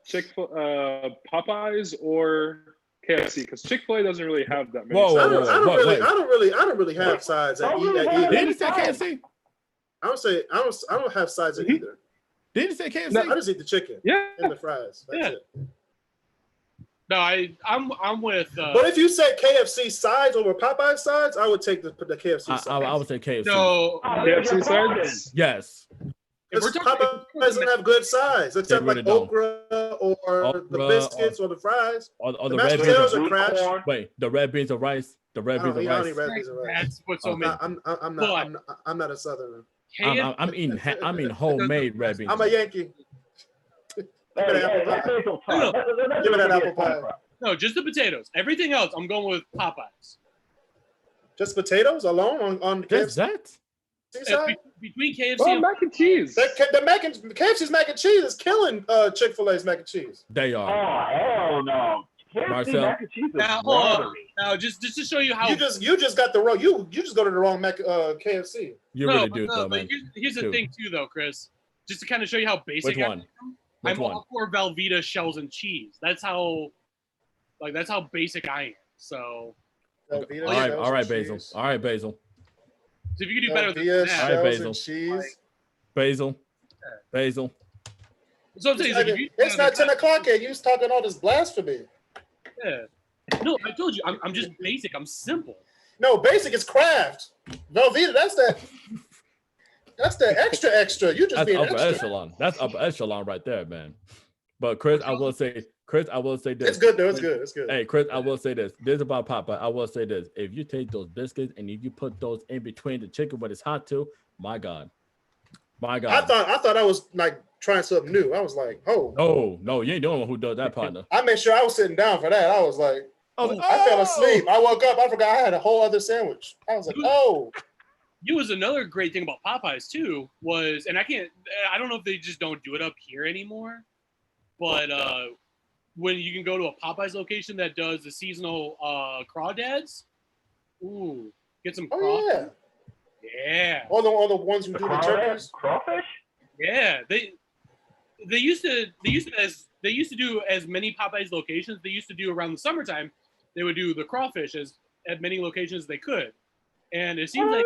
Popeyes or KFC? Because Chick-fil-A doesn't really have that many. I don't really have sides at either. Did you say KFC? I don't have sides at either. Did you say KFC? No, I just eat the chicken. And the fries. That's it. No, I'm with. But if you said KFC sides over Popeye sides, I would take the KFC sides. I would say KFC. No, KFC sides. Yes. Because Popeye doesn't have good sides, except like okra or the biscuits or the fries. Or the mashed potatoes are crash. Wait, the red beans of rice. The red beans of rice. I don't eat red beans of rice. That's what's so many. I'm not a Southerner. I'm eating homemade red beans. I'm a Yankee. Give me that apple pie. No, just the potatoes. Everything else, I'm going with Popeyes. Just potatoes alone on Just KFC? that? side? Between KFC Oh, and mac and cheese. KFC's mac and cheese is killing Chick-fil-A's mac and cheese. They Oh, are. hell no. KFC Marcel. mac and cheese is now, hold on. watery. Now, just to show you how You just got the wrong. You just go to the wrong KFC. You really do, though, man. Here's the thing, too, though, Chris. Just to kind of show you how basic Which one? Which I'm one? all for Velveeta shells and cheese. That's how basic I am. So, Velveeta All right, shells all right, and Basil. cheese. All right, Basil. so if you can do better than Velveeta that, All right, shells Basil. and cheese. Basil. Basil. so I'm saying, is, like, if you It's not 10 o'clock yet. You was talking all this blasphemy. Yeah. No, I told you, I'm just basic. I'm simple. No, basic is craft. Velveeta, that's the extra. You just That's being upper extra. echelon. That's upper echelon right there, man. But Chris, I will say this. It's good though. It's good. It's good. Hey, Chris, I will say this. This is about Popeye. I will say this. If you take those biscuits and you put those in between the chicken when it's hot too, my God. My God. I thought I was like trying something new. I was like, oh. No, you ain't the only one who does that, partner. I made sure I was sitting down for that. I was like, I fell asleep. I woke up. I forgot I had a whole other sandwich. I was like, oh. You was another great thing about Popeyes too was, and I don't know if they just don't do it up here anymore, but when you can go to a Popeyes location that does the seasonal crawdads, ooh, get some crawfish. Yeah. All the ones who do the turkeys. Crawfish? Yeah, they used to do as many Popeyes locations. They used to do around the summertime. They would do the crawfish at many locations they could, and it seems like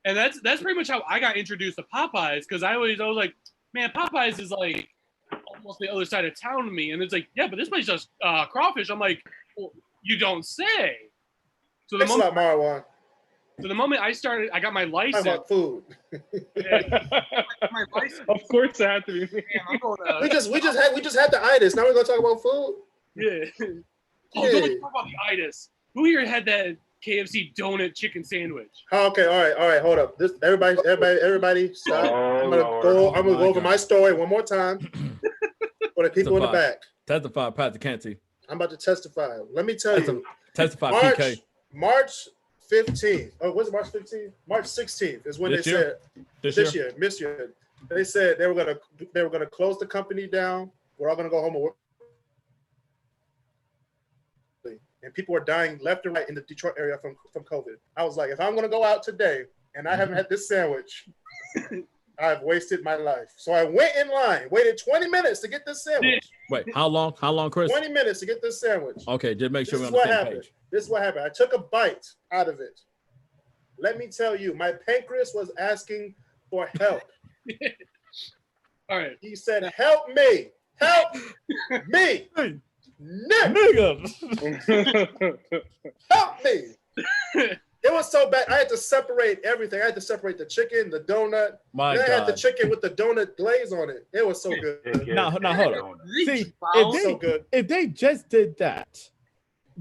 and that's pretty much how I got introduced to Popeyes because I was like, man, Popeyes is like almost the other side of town to me, and it's like, yeah, but this place does crawfish. I'm like, well, you don't say. So the moment I started, I got my license. How about food? My license. Of course, it had to be. Man, I'm going to, we just had the itis. Now we're gonna talk about food. yeah. Oh, don't talk about the itis. Who here had that KFC donut chicken sandwich? Oh, okay, all right, hold up. Everybody, stop. I'm gonna go over my story one more time for the people in the back. Testify, Pastor Canty. I'm about to testify. Let me tell you. Testify, PK. March 15th. Oh, was it March 15th? March 16th is when This they year? said this year. They said they were gonna close the company down. We're all gonna go home and work. And people are dying left and right in the Detroit area from COVID. I was like, if I'm gonna go out today and I haven't had this sandwich, I've wasted my life. So I went in line, waited 20 minutes to get this sandwich. Wait, how long? How long, Chris? 20 minutes to get this sandwich. Okay, just make sure we're This on is the what same happened. page. This is what happened. I took a bite out of it. Let me tell you, my pancreas was asking for help. All right. He said, help me. Help me. Hey, Nigga. Help me. It was so bad. I had to separate everything. I had to separate the chicken, the donut. My then I had the God. chicken with the donut glaze on it. It was so good. Now hold on. See, So good. if they just did that,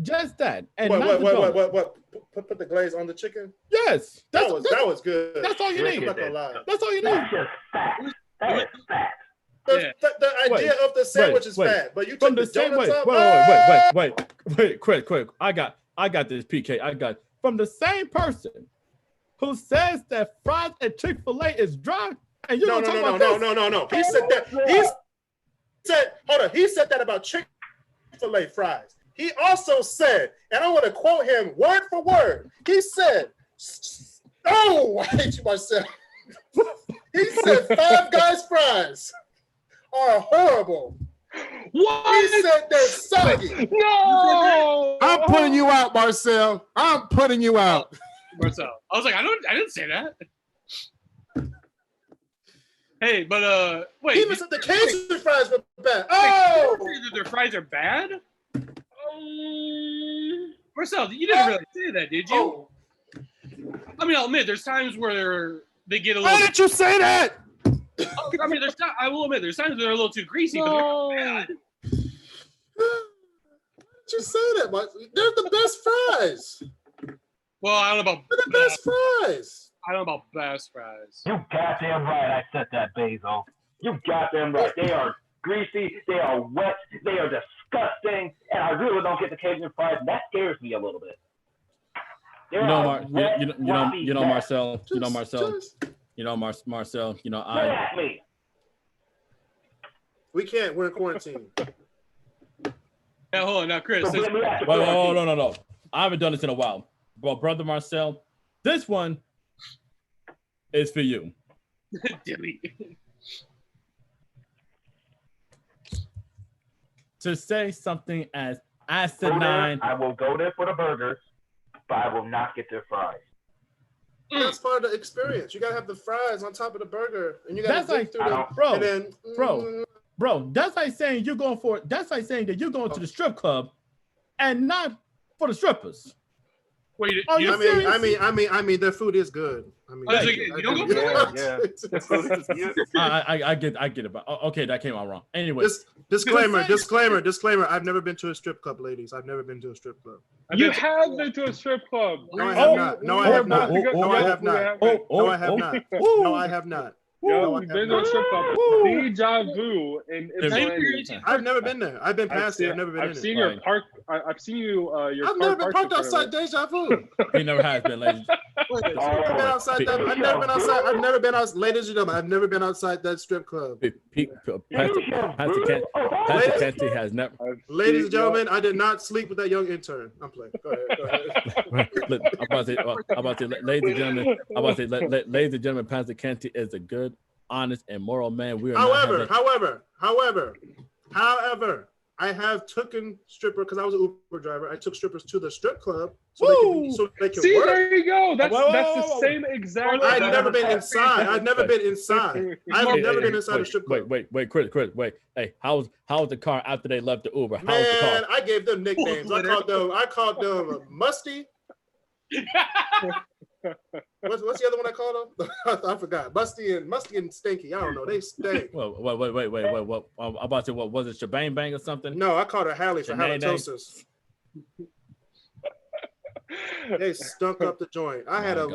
just that, and What? not the donut. What? Put the glaze on the chicken? Yes, That was good. that's all you I'm need. not gonna lie. That's all you need. That's just fat. That is fat. The idea of the sandwich is wait. fat, but you From took the the same donuts up. wait, quick. I got this, PK. I got from the same person who says that fries at Chick-fil-A is dry, and you No. He said that. He said that about Chick-fil-A fries. He also said, and I want to quote him word for word. He said, "Oh, I hate you myself." He said, "Five Guys fries are horrible." What? He said they're soggy. No! I'm putting you out, Marcel. I'm putting you out. Marcel. I was like, I didn't say that. Hey, but wait. Even said the Cajun fries were bad. Oh, Their fries are bad? Marcel, you didn't really say that, did you? Oh. I mean, I'll admit, there's times where they get a Why little. did you say that? I mean, I will admit, there's times where they're a little too greasy, but they're not bad. Just say that, Mike. They're the best fries. Well, I don't know about They're the best fries. I don't know about best fries. You goddamn right I said that, Basil. You goddamn right. They are greasy, they are wet, they are disgusting, and I really don't get the Cajun fries, and that scares me a little bit. You know, Marcel. Marcel. You know, We can't. We're in quarantine. Yeah, hold on. Now, Chris. Wait, no. I haven't done this in a while. Well, brother Marcel, this one is for you. To say something as asinine. I will go there for the burgers, but I will not get their fries. That's part of the experience. You gotta have the fries on top of the burger, and you gotta dig through them. Bro, and then, bro. That's like saying you're going for. That's like saying that you're going to the strip club, and not for the strippers. Wait, I mean, their food is good. I mean, you don't go for Yeah. I get it. But okay, that came out wrong. Anyway, disclaimer. I've never been to a strip club, ladies. I've never been to a strip club. You have been to a strip club. No, I have not. No, I have not. No, I have not. No, I have not. No, I have not. Yo, we've been to a strip club. Deja vu in Ypsilanti. I've never been there. I've been past it. I've never been in it. I've seen your park. I've seen you. Your I've never been parked outside Deja Vu. He never has been, ladies. I've been outside that. I've never been outside. I've never been outside. Ladies and gentlemen, I've never been outside that strip club. Pastor Canty has never. Ladies and gentlemen, I did not sleep with that young intern. I'm playing. Go ahead. I'm about to say, ladies and gentlemen, Pastor Canty is a good, honest, and moral man. We are. However, I have taken stripper because I was an Uber driver. I took strippers to the strip club so they can See, work. there you go. That's the same exact. I've never been inside. I've never been inside a strip club. Wait, Chris. Wait. Hey, how was the car after they left the Uber? How was the Man, car? I gave them nicknames. I called them Musty. What's the other one I called them? I forgot. Musty and Stinky. I don't know. They stink. Wait. What? I'm about to. What was it? Shebang Bang or something? No, I called her Hallie for halitosis. They stunk up the joint. After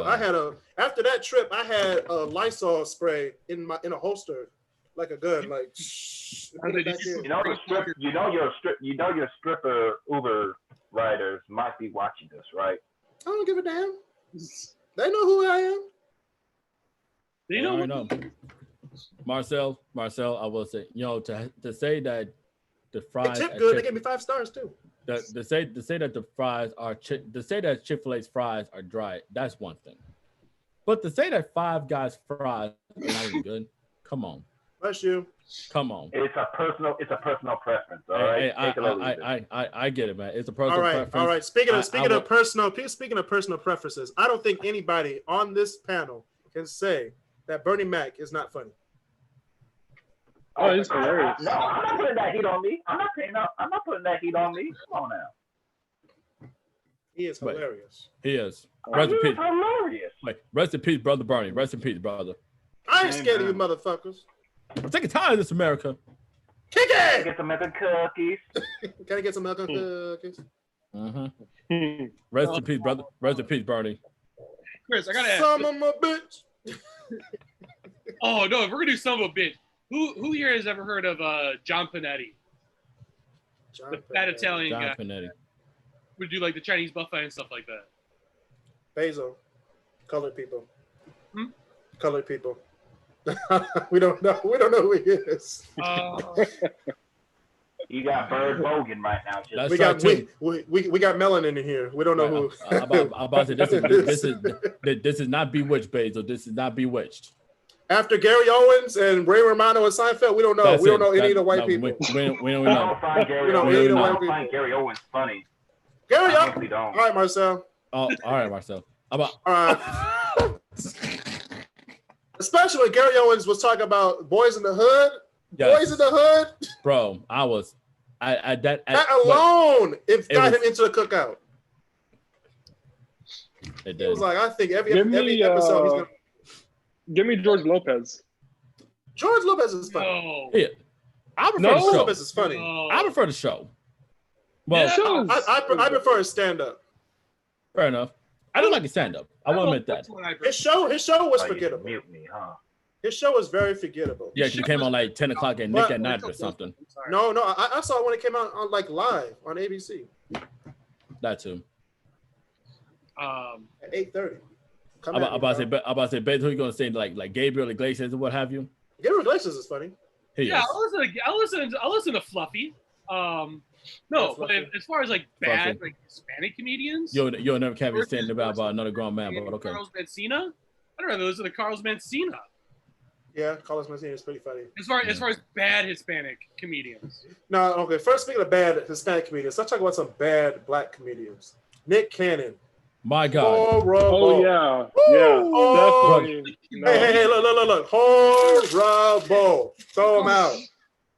that trip, I had a Lysol spray in a holster, like a gun. Like, your stripper Uber riders might be watching this, right? I don't give a damn. They know who I am. They know. I know. Marcel, I will say, to say that the fries. They tip good. They gave me 5 stars too. To say that the fries are to say that Chick-fil-A's fries are dry, that's one thing. But to say that Five Guys fries are not even good, come on. Bless you. Come on. It's a personal preference. All right. I get it, man. It's a personal preference. All right. Speaking of personal preferences, I don't think anybody on this panel can say that Bernie Mac is not funny. Oh, he's hilarious. No, I'm not putting that heat on me. I'm not putting that heat on me. Come on now. He is hilarious. He is. Rest in peace. Hilarious. Wait, rest in peace, brother Bernie. Rest in peace, brother. I ain't scared of you motherfuckers. I'm sick and tired of this America. Kick it! Get some milk and cookies. Can I get some milk and cookies? Mm-hmm. Rest in peace, brother. Rest in peace, Bernie. Chris, I gotta ask. Some of my bitch. Oh no, if we're gonna do some of a bitch, who here has ever heard of John Panetti? The fat Italian guy. John Panetti. Would do like the Chinese buffet and stuff like that. Basil. Colored people. Colored people. we don't know who he is. You got Bird Bogan right now. We got melanin in here. We don't know who. About this is not Bewitched, Basil. This is not Bewitched. After Gary Owens and Ray Romano and Seinfeld, we don't know. We don't know any of the white people. We don't know. I don't find Gary Owens funny. Gary Owens. All right, Marcel. All right, Marcel. All right. Especially when Gary Owens was talking about boys in the hood. Yes. Boys in the hood. Bro, that alone got him into the cookout. It was like, I think every episode he's gonna. Give me George Lopez. George Lopez is funny. No. Yeah. I prefer the show. Lopez is funny. No. I prefer the show. Well, I prefer his stand-up. Fair enough. I do like his stand-up. I will admit that. His show was forgettable. Mute me, huh? His show was very forgettable. Yeah, she came on like 10 o'clock at Nick at night or something. No, I saw it when it came out on like live on ABC. That too. At 8:30. I'm about to say, basically, you're gonna say like Gabriel Iglesias and what have you. Gabriel Iglesias is funny. Yeah, I'll listen to Fluffy. No, but as far as like bad like Hispanic comedians, you'll never can't be saying about another grown man, but okay. Carlos Mencia. I'd rather listen to Carlos Mencia. Yeah, Carlos Mencia is pretty funny. As far as bad Hispanic comedians. No, okay. First, speaking of bad Hispanic comedians, let's talk about some bad black comedians. Nick Cannon. My God. Oh yeah, definitely. Hey, look. Horrible. Throw him out.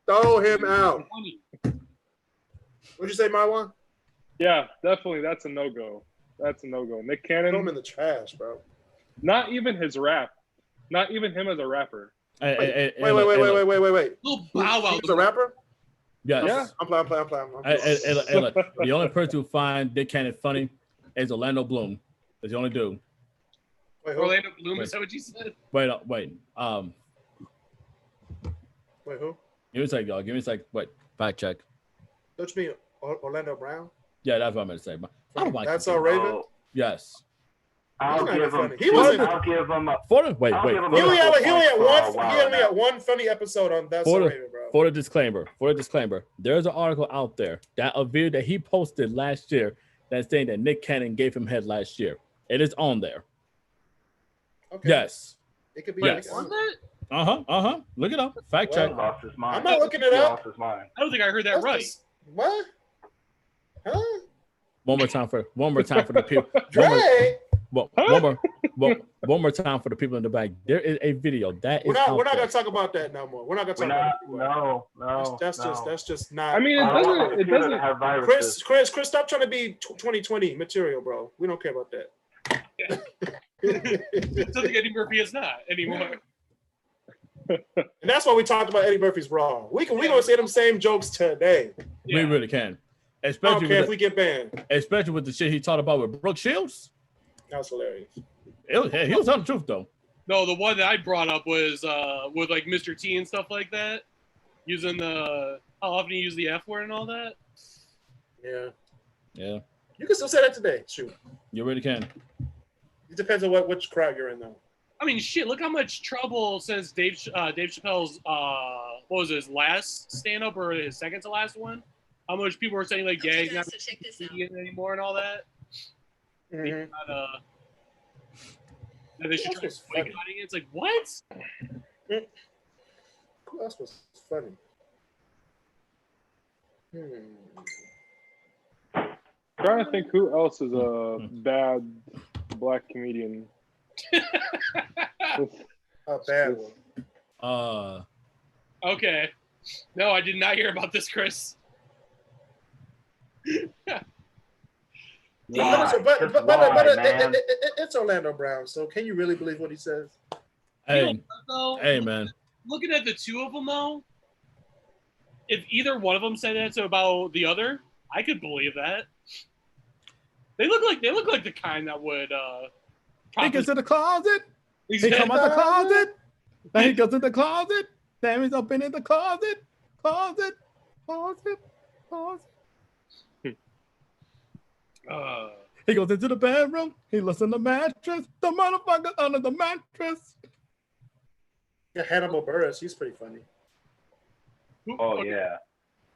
Throw him out. What'd you say, Marwan? Yeah, definitely. That's a no-go. Nick Cannon. Throw him in the trash, bro. Not even his rap. Not even him as a rapper. Wait. Little Bow Wow. He's a rapper? Yes. Yeah. I'm playing. Look, the only person who find Nick Cannon funny is Orlando Bloom. That's the only dude. Wait, Orlando Bloom, is that what you said? Wait. Wait, who? Give me a sec, y'all. Wait, fact check. Don't you mean Orlando Brown? Yeah, that's what I meant to say. I don't like That's all Raven? Yes. I'll give him. He wasn't. I'll give him a. Wait. He only had one funny episode on That's All Raven, bro. For the disclaimer, there's an article out there a video that he posted last year that's saying that Nick Cannon gave him head last year. It is on there. Okay. Yes. It could be on that? Look it up. Fact check. Lost his mind. I'm not looking it up. Lost his mind. I don't think I heard that right. What? Huh? One more time for the people. Dre. One more time for the people in the back. There is a video that we're not gonna talk about that no more. We're not gonna talk about it. No. That's just not. I mean, it doesn't have viruses. Chris, stop trying to be 2020 material, bro. We don't care about that. Something Eddie Murphy is not anymore. And that's why we talked about Eddie Murphy's Raw. We gonna say them same jokes today. We really can. Especially I don't care if we get banned. Especially with the shit he talked about with Brooke Shields. That was hilarious. He was telling the truth though. No, the one that I brought up was with like Mr. T and stuff like that, using how often you use the F word and all that. Yeah. You can still say that today. Shoot. You really can. It depends on which crowd you're in though. I mean, shit. Look how much trouble since Dave Chappelle's what was his last stand up or his second to last one. How much people were saying like, yeah, he's not anymore and all that. Mm-hmm. They should try boycotting it. It's like, what? Who else was funny? Trying to think who else is a bad black comedian. A bad one. Okay. No, I did not hear about this, Chris. But it's Orlando Brown, so can you really believe what he says? Hey, man. Looking at the two of them, though, if either one of them said that about the other, I could believe that. They look like the kind that would. He goes in the closet. Exactly. He come out the closet. Then he goes in the closet. Then he's up in the closet. Closet. He goes into the bedroom. He looks in the mattress. The motherfucker under the mattress. Yeah, Hannibal Buress. He's pretty funny. Oh yeah.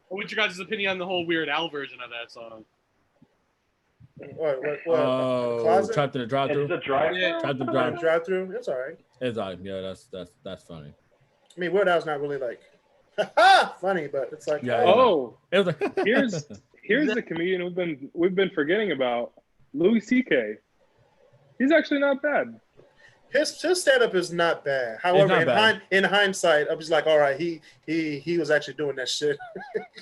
What's your guys' opinion on the whole Weird Al version of that song? What? Closet? Trapped in the drive-thru. It's a drive-thru. Yeah. Trapped in the drive-thru. It's all right. It's all right. Yeah, that's funny. I mean, Weird Al's not really like funny, but it's like yeah. Oh, it was like here's the comedian we've been forgetting about, Louis C.K. He's actually not bad. His stand-up is not bad. However, in hindsight, I was like, all right, he was actually doing that shit.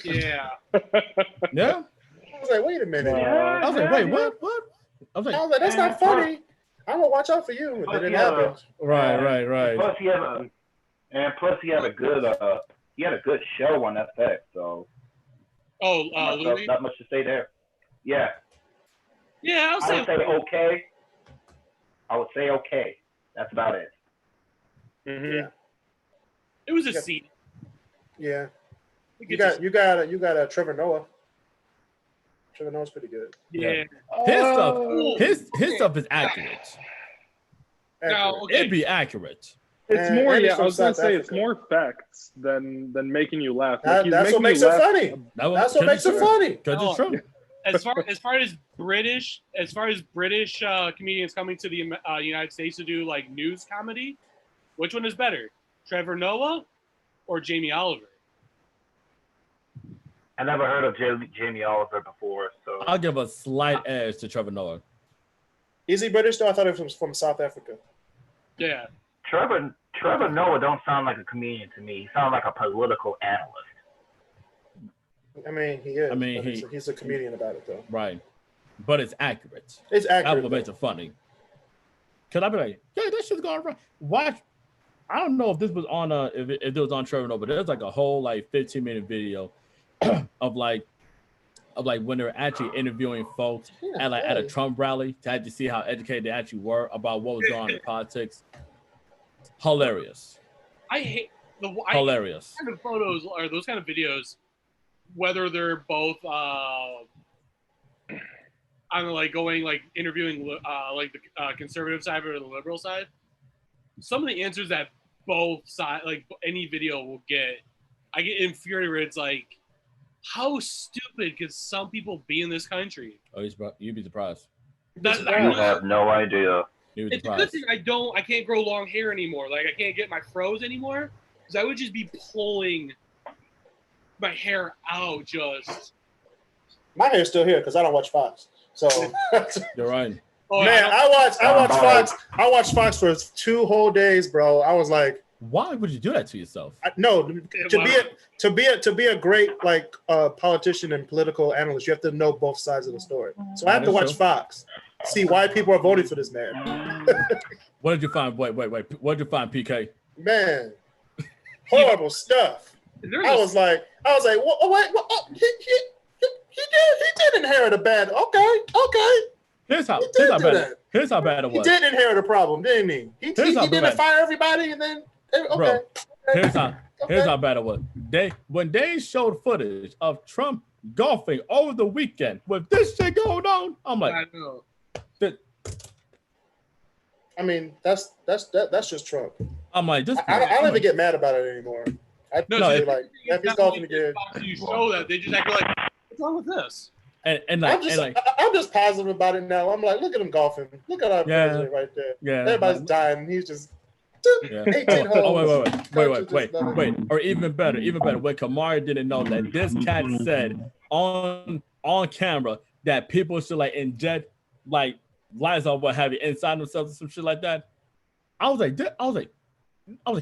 Yeah. Yeah. I was like, wait a minute. I was like, wait, what? I was like, that's not funny. I'm gonna watch out for you. And then it happened. Right. Plus, he had a good show on FX. So. Louis? Not much to say there. Yeah. Yeah, I would say okay. I would say okay. That's about it. Mm-hmm. Yeah. It was a scene. Yeah. You got Trevor Noah. Trevor Noah's pretty good. Yeah. His stuff is accurate. Now, okay. It'd be accurate. It's And more, he's yeah. I from was gonna South say it's Africa. more facts than making you laugh. Like, he's That's what making makes you it laugh. funny. That's what makes it funny. Because it's true. As far as British comedians coming to the United States to do like news comedy, which one is better, Trevor Noah or Jamie Oliver? I never heard of Jamie Oliver before, so I'll give a slight edge to Trevor Noah. Is he British though? I thought he was from South Africa. Yeah. Trevor Noah don't sound like a comedian to me. He sounds like a political analyst. I mean, he is. I mean, he's a comedian about it though. Right. But it's accurate. It's accurate. That what makes it funny. Cause I'd be like, yeah, that shit's going right. Watch. I don't know if this was on if it was on Trevor Noah, but there's like a whole like 15-minute video of like when they were actually interviewing folks at a Trump rally to actually see how educated they actually were about what was going on in politics. Hilarious. I hate hilarious kind of photos or those kind of videos, whether they're both on like going like interviewing like the conservative side or the liberal side. Some of the answers that both side like any video will get, I get infuriated. It's like, how stupid could some people be in this country? Oh, you'd be surprised. I have no idea. It's a good thing I can't grow long hair anymore. Like I can't get my froze anymore because I would just be pulling my hair out. Just my hair's still here because I don't watch Fox. So you're right. Oh, man, I watched Fox for 2 whole days, bro. I was like, why would you do that to yourself? To be a great like politician and political analyst, you have to know both sides of the story. So I have to watch Fox, see why people are voting for this man. What did you find? Wait. What did you find, PK? Man, horrible stuff. I was like, what? He did inherit a bad. Okay. Here's how bad it was. He did inherit a problem, didn't he? He didn't fire everybody and then okay. Bro, here's how bad it was. When they showed footage of Trump golfing over the weekend with this shit going on, I'm like, I know. I mean, that's just Trump. I'm like, I don't even get mad about it anymore. If he's golfing again, You show that they just act like, what's wrong with this? And I'm just positive about it now. I'm like, look at him golfing. Look at our president right there. Yeah, everybody's dying. He's just 18 holes. Oh, wait. Or even better. When Kamari didn't know that this cat said on camera that people should like inject like lies or what have you inside themselves or some shit like that. I was like,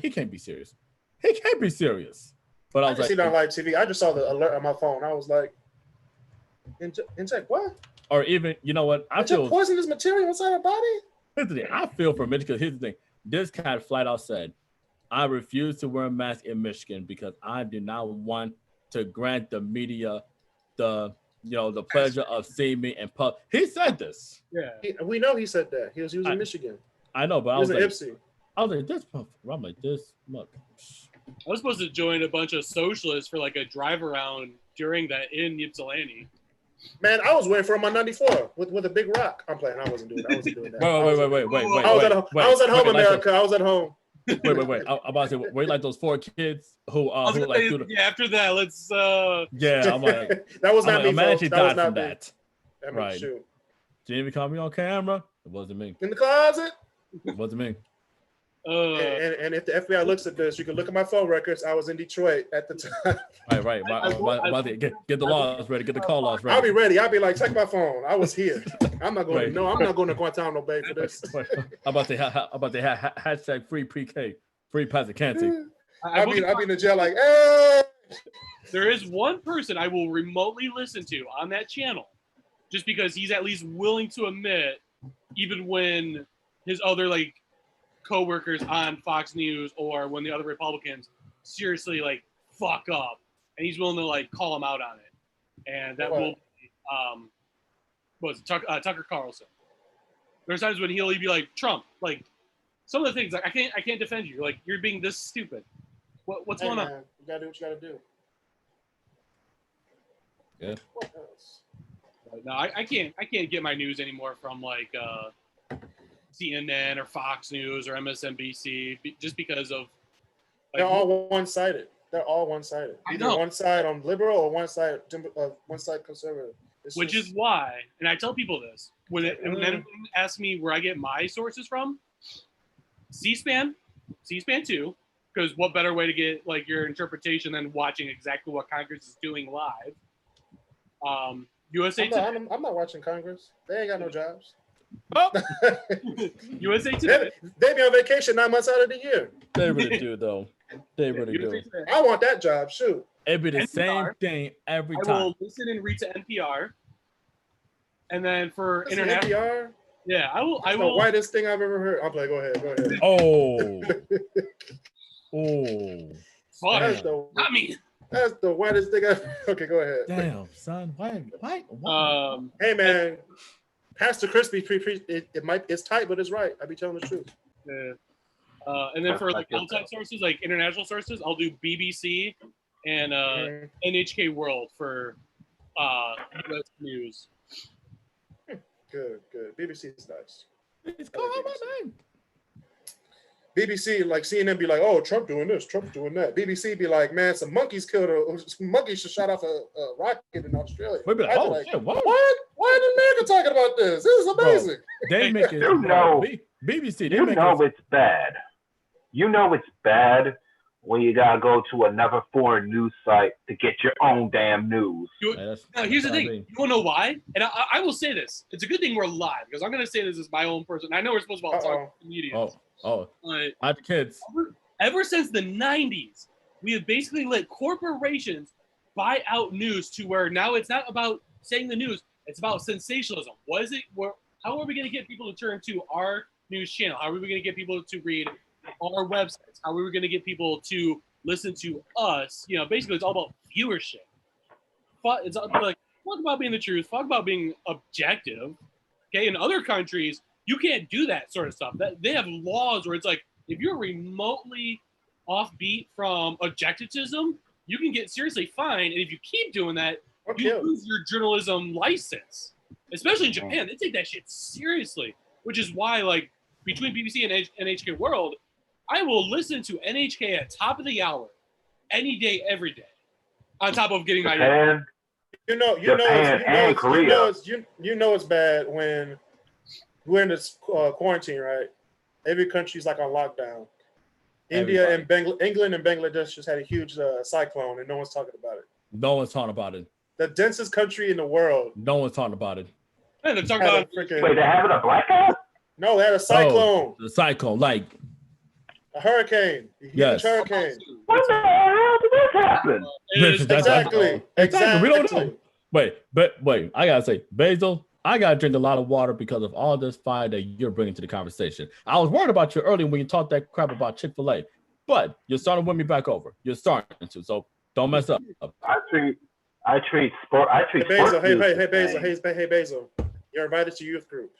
he can't be serious. He can't be serious. But I was see it on live TV. I just saw the alert on my phone. I was like, inject what? Or even, you know what? I feel poisonous material inside our body. Here's the thing. I feel for Mitch because here's the thing. This cat flat out said, I refuse to wear a mask in Michigan because I do not want to grant the media the pleasure of seeing me in public. He said this. Yeah. We know he said that. He was in Michigan. I know, but I was like, this month. I'm like, this month. I was supposed to join a bunch of socialists for like a drive around during that in Ypsilanti. Man, I was waiting for him on 94 with a big rock. I'm playing. I wasn't doing that. Wait. I was at home, America. I was at home. Wait. I'm about to say, were you like those 4 kids who after that, let's yeah, I'm like that was not me. I'm actually died from that. Right. Shoot. Didn't even call me on camera. It wasn't me. In the closet. It wasn't me. And if the FBI looks at this, you can look at my phone records. I was in Detroit at the time. Right. Get the laws ready. Get the call laws ready. I'll be ready. I'll be like, check my phone. I was here. I'm not going. No, I'm not going to Guantanamo Bay for this. How about the hashtag free PK, free Pazicanti? I'll be in the jail like, hey. There is one person I will remotely listen to on that channel, just because he's at least willing to admit, even when his other like co-workers on Fox News or when the other Republicans seriously like fuck up, and he's willing to like call him out on it, and that will be Tucker Carlson. There's times when he'll be like, Trump, like some of the things like I can't defend you, like you're being this stupid. What's going on? You gotta do what you gotta do. Yeah. What else? But no, I can't get my news anymore from like CNN or Fox News or MSNBC just because of. They're all one-sided. They're all one-sided. Either one side on liberal or one side conservative. Which is why, and I tell people this when anyone asks me where I get my sources from, C-SPAN 2, because what better way to get like your interpretation than watching exactly what Congress is doing live. USA Today. I'm not watching Congress. They ain't got no jobs. Oh. USA Today. They be on vacation 9 months out of the year. They really do, though. They really do. I want that job. Shoot. It'd be the NPR, same thing every time. I will listen and read to NPR. And then for Listen, international. NPR? Yeah, I will. The whitest thing I've ever heard. I'm like, go ahead. Oh. Oh. Not me. That's the whitest thing I've. Okay, go ahead. Damn, son. Why? Hey, man. Pastor Crispy, it's tight, but it's right. I be telling the truth. Yeah. And then for like outside sources, like international sources, I'll do BBC and NHK World for US news. Good. BBC is nice. It's called my name. BBC, like CNN, be like, "Oh, Trump doing this, Trump doing that." BBC be like, "Man, some monkeys should shot off a rocket in Australia." We'd be like, "Oh, shit, what? Why is America talking about this? This is amazing." Bro, they make it. BBC. It's bad. You know it's bad when you gotta go to another foreign news site to get your own damn news. Now, here's the thing. You want to know why? And I will say this. It's a good thing we're live because I'm going to say this as my own person. I know we're supposed to talk to the media. Not the kids. Ever since the 90s, we have basically let corporations buy out news to where now it's not about saying the news. It's about sensationalism. What is it? How are we going to get people to turn to our news channel? How are we going to get people to read our websites? How are we going to get people to listen to us? You know, basically, it's all about viewership. It's like, fuck about being the truth. Fuck about being objective. Okay, in other countries, you can't do that sort of stuff. They have laws where it's like, if you're remotely offbeat from objectivism, you can get seriously fined. And if you keep doing that, you lose your journalism license. Especially in Japan, they take that shit seriously. Which is why, like, between BBC and NHK World, I will listen to NHK at top of the hour, any day, every day. On top of getting Japan, you know it's bad when we're in this quarantine, right? Every country's like on lockdown. England and Bangladesh just had a huge cyclone, and no one's talking about it. No one's talking about it. The densest country in the world. No one's talking about it. Man, they're talking about wait, they're having a blackout? No, they had a cyclone. The cyclone, like a hurricane. Yes. Hurricane. What the hell did this happen? Exactly. We don't know. Wait. I gotta say, Basil, I gotta drink a lot of water because of all this fire that you're bringing to the conversation. I was worried about you earlier when you talked that crap about Chick-fil-A, but you're starting to win me back over. You're starting to, so don't mess up. I treat sport. Hey Basil. You're invited to youth group.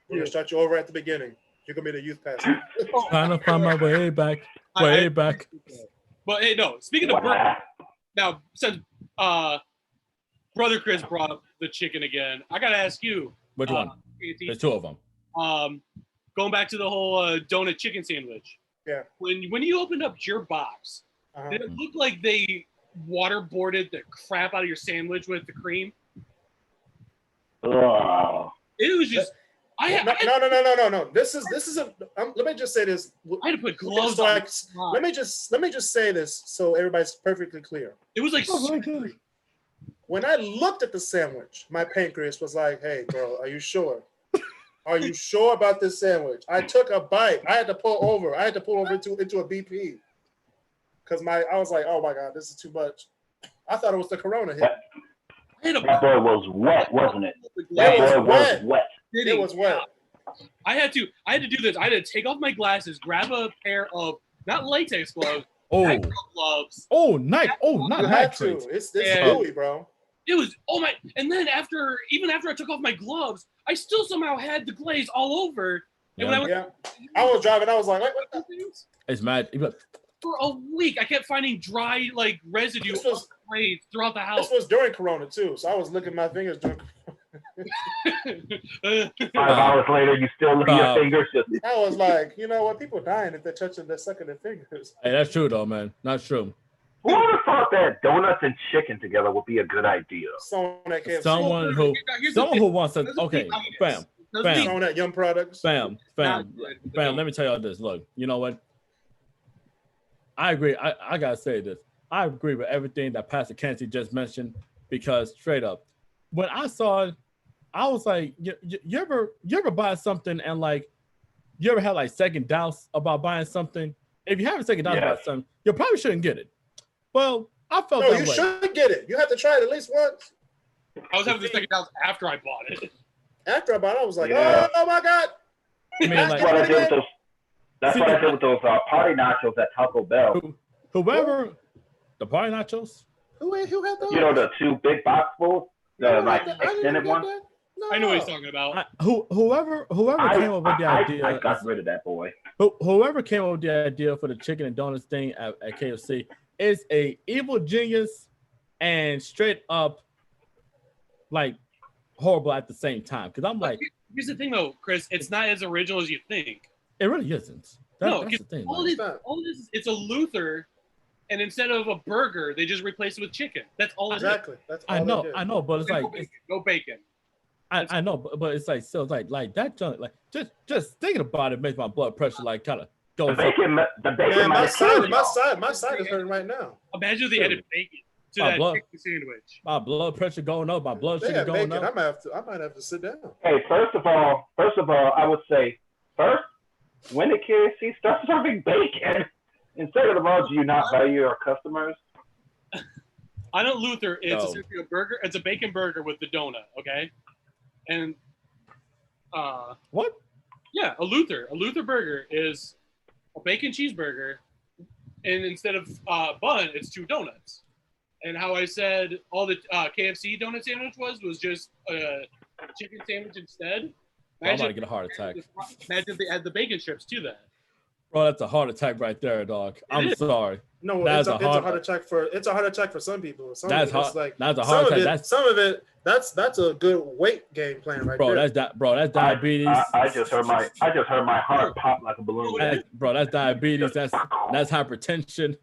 We're gonna start you over at the beginning. You're gonna be the youth pastor. Trying to find my way back. But hey, no. Speaking of now, since Brother Chris brought up the chicken again, I gotta ask you. Which one? There's two of them. Going back to the whole donut chicken sandwich. Yeah. When you opened up your box, did it look like they waterboarded the crap out of your sandwich with the cream? Oh. It was just. No. This is a. Let me just say this. I had to put gloves on. Let me just say this so everybody's perfectly clear. It was like. When I looked at the sandwich, my pancreas was like, "Hey, bro, are you sure? Are you sure about this sandwich?" I took a bite. I had to pull over into a BP because I was like, "Oh my God, this is too much." I thought it was the Corona hit. That boy was wet, wasn't it? That boy was wet. It was wet. I had to do this. I had to take off my glasses, grab a pair of not latex gloves, gloves. Oh, nice. Oh, not nitrates. It's gooey, bro. It was and then even after I took off my gloves, I still somehow had the glaze all over. And when I was driving, I was like, what the? It's mad. For a week, I kept finding dry residue of glaze throughout the house. This was during Corona too, so I was licking my fingers during. 5 hours later, you still look at your fingers. Just I was like, you know what? People dying if they're touching, they're sucking their fingers. Hey, that's true though, man. Not true. who would have thought that donuts and chicken together would be a good idea? Someone at KFC. Someone who wants to. Okay, fam. Someone at Young Products. Fam. Let me tell y'all this. Look, you know what? I agree. I gotta say this. I agree with everything that Pastor Kenzie just mentioned because straight up, when I saw it, I was like, you ever buy something and like, you ever had like second doubts about buying something? If you have a second doubt about something, you probably shouldn't get it. Well, I felt that way. No, you should get it. You have to try it at least once. I was having the second doubts after I bought it. After I bought it, I was like, oh my God. I mean, that's what I did with those party nachos at Taco Bell. Whoever the party nachos? Who had those? You know, the 2 big box bowls, the extended one. No. I know what he's talking about. Whoever came up with the idea. I got rid of that boy. Whoever came up with the idea for the chicken and donuts thing at KFC is a evil genius and straight up like horrible at the same time. Because I'm like, here's the thing though, Chris, it's not as original as you think. It really isn't. That's the thing. All this, it's a Luther, and instead of a burger, they just replace it with chicken. That's all. Exactly. That's all. I know, but it's like no bacon. I know, but it's like so, like that junk, like just thinking about it makes my blood pressure like kind of go. The bacon. Man, my side is hurting right now. Imagine if they added bacon to that chicken sandwich. My blood pressure going up. My blood sugar going up. I might have to sit down. Hey, first of all, I would say first, when the KFC starts serving bacon, and second of all, do you not value your customers? I know Luther. It's essentially a burger. It's a bacon burger with the donut. Okay. And what? Yeah, a Luther burger is a bacon cheeseburger, and instead of bun, it's 2 donuts. And how I said all the KFC donut sandwich was just a chicken sandwich instead. I'm about to get a heart attack. Imagine if they add the bacon strips to that. Bro, that's a heart attack right there, dog. I'm sorry. No, it's a heart attack for some people. That's a heart attack. That's a good weight game plan right there. That's diabetes. I just heard my heart pop like a balloon. That's diabetes. That's hypertension.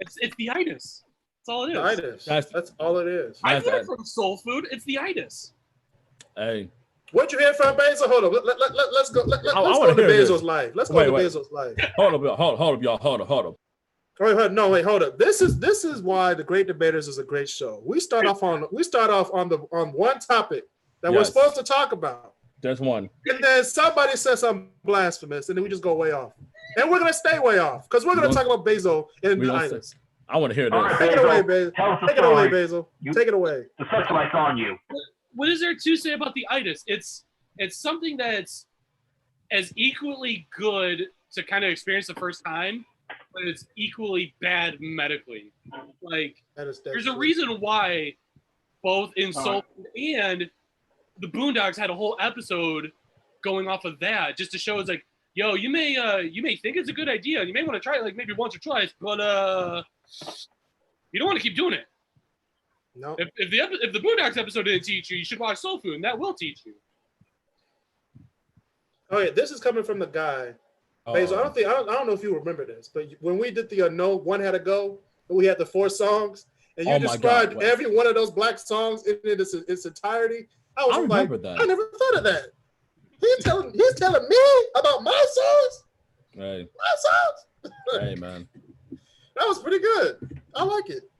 It's the itis. That's all it is. The itis. That's all it is. I got it from Soul Food. It's the itis. Hey. What you hear from Basil? Hold on. Let's go. Let's go to Basil's life. Let's go to Basil's life. Hold up, y'all. Hold up. Hold up. This is why the Great Debaters is a great show. We start off on one topic that we're supposed to talk about. There's one. And then somebody says something blasphemous, and then we just go way off. And we're gonna stay way off because we're gonna talk about Basil and the itis. I want to hear this. Right, Take it away, Basil. Take it away, Basil. Take it away. The searchlight's on you. What is there to say about the itis? It's something that's as equally good to kind of experience the first time, but it's equally bad medically. Like, there's a reason why both in Soul and the Boondocks had a whole episode going off of that, just to show it's like, yo, you may think it's a good idea, you may want to try it like maybe once or twice, but you don't want to keep doing it. No. If the Boondocks episode didn't teach you, you should watch Soul Food, and that will teach you. Oh yeah, this is coming from the guy. Basil, I don't know if you remember this, but when we did the No One Had to Go, we had the 4 songs, and you described every one of those black songs in its entirety. I was like, I never thought of that. He's telling me about my songs. Right. My songs. Hey man, that was pretty good. I like it.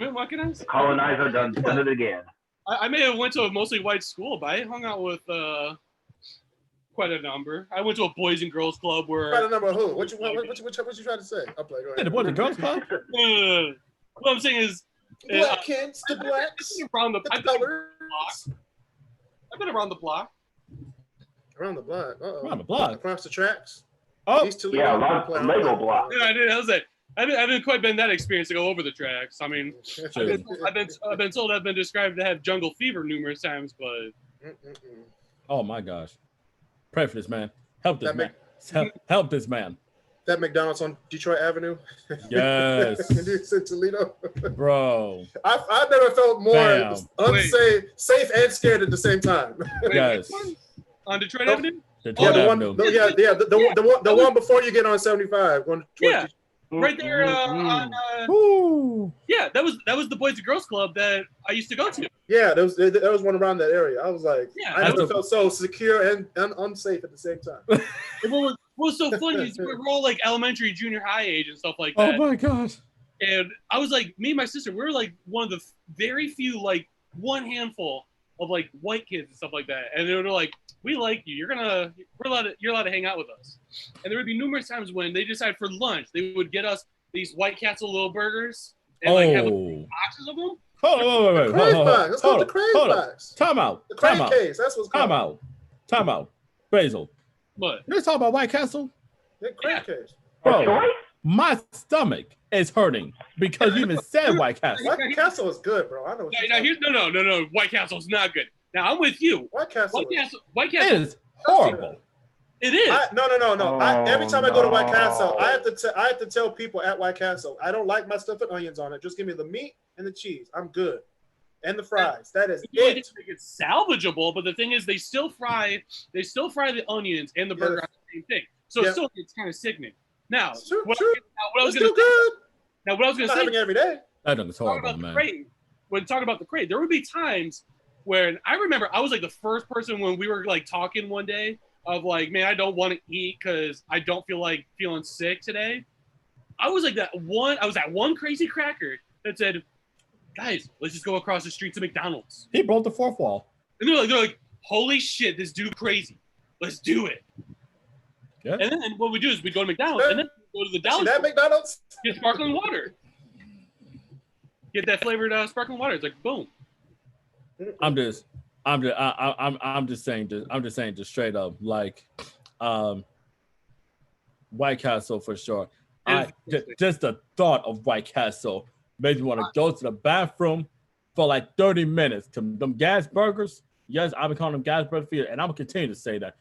I mean, what can I say? Colonizer done it again. I may have went to a mostly white school, but I hung out with quite a number. I went to a boys and girls club where. Quite a number of who? What you trying to say? I'll play. Go ahead. The boys and girls club. What I'm saying is, black kids, the blacks, I've been around the block. Around the block. Around the block. Across the tracks. Oh, yeah, a lot of Lego blocks. Yeah, I didn't quite been that experience to go over the tracks. I mean, I've been told I've been described to have jungle fever numerous times, but. Oh my gosh! Pray for this man. Help this man. Help this man. That McDonald's on Detroit Avenue. Yes. in Toledo. Bro. I've never felt more Bam. unsafe, safe and scared at the same time. Yes. On Detroit Avenue? Detroit Avenue. The one before you get on 75. Right there on. Yeah, that was the Boys and Girls Club that I used to go to. Yeah, there was one around that area. I was like, I never felt so secure and unsafe at the same time. What was so funny is we're all like elementary, junior high age and stuff like that. Oh my gosh. And I was like, me and my sister, we were like one of the very few, like one handful of like white kids and stuff like that. And they were like, we like you. You're allowed to hang out with us. And there would be numerous times when they decided for lunch, they would get us these White Castle little burgers and like have boxes of them. Hold on, wait. Let's go to the crave box. Time out. The crave case. That's what's called. Time out. Basil. What? Let's talk about White Castle. The crave case. Bro, my stomach is hurting because you even said White Castle. White Castle is good, bro. I know. No. White Castle's not good. Now I'm with you. White Castle is horrible. It is. No. Every time I go to White Castle, I have to tell people at White Castle, I don't like my stuff with onions on it. Just give me the meat and the cheese. I'm good. And the fries. That is it. It's salvageable, but the thing is, they still fry the onions and the burger on the same thing. So it's kind of sickening. Now, what I was going to say every day. That is horrible, man. When talking about the crate, there would be times when I remember I was like the first person when we were like talking one day of like, man, I don't want to eat because I don't feel like feeling sick today. I was like that one crazy cracker that said, guys, let's just go across the street to McDonald's. He broke the fourth wall. And they're like, holy shit, this dude crazy. Let's do it. Yeah. And then what we do is we go to McDonald's and then we go to the Dallas. That McDonald's? Get sparkling water. Get that flavored sparkling water. It's like boom. I'm just saying just straight up, like White Castle for sure. Just the thought of White Castle made me want to go to the bathroom for like 30 minutes to them gas burgers. Yes, I've been calling them gas burgers, and I'm gonna continue to say that.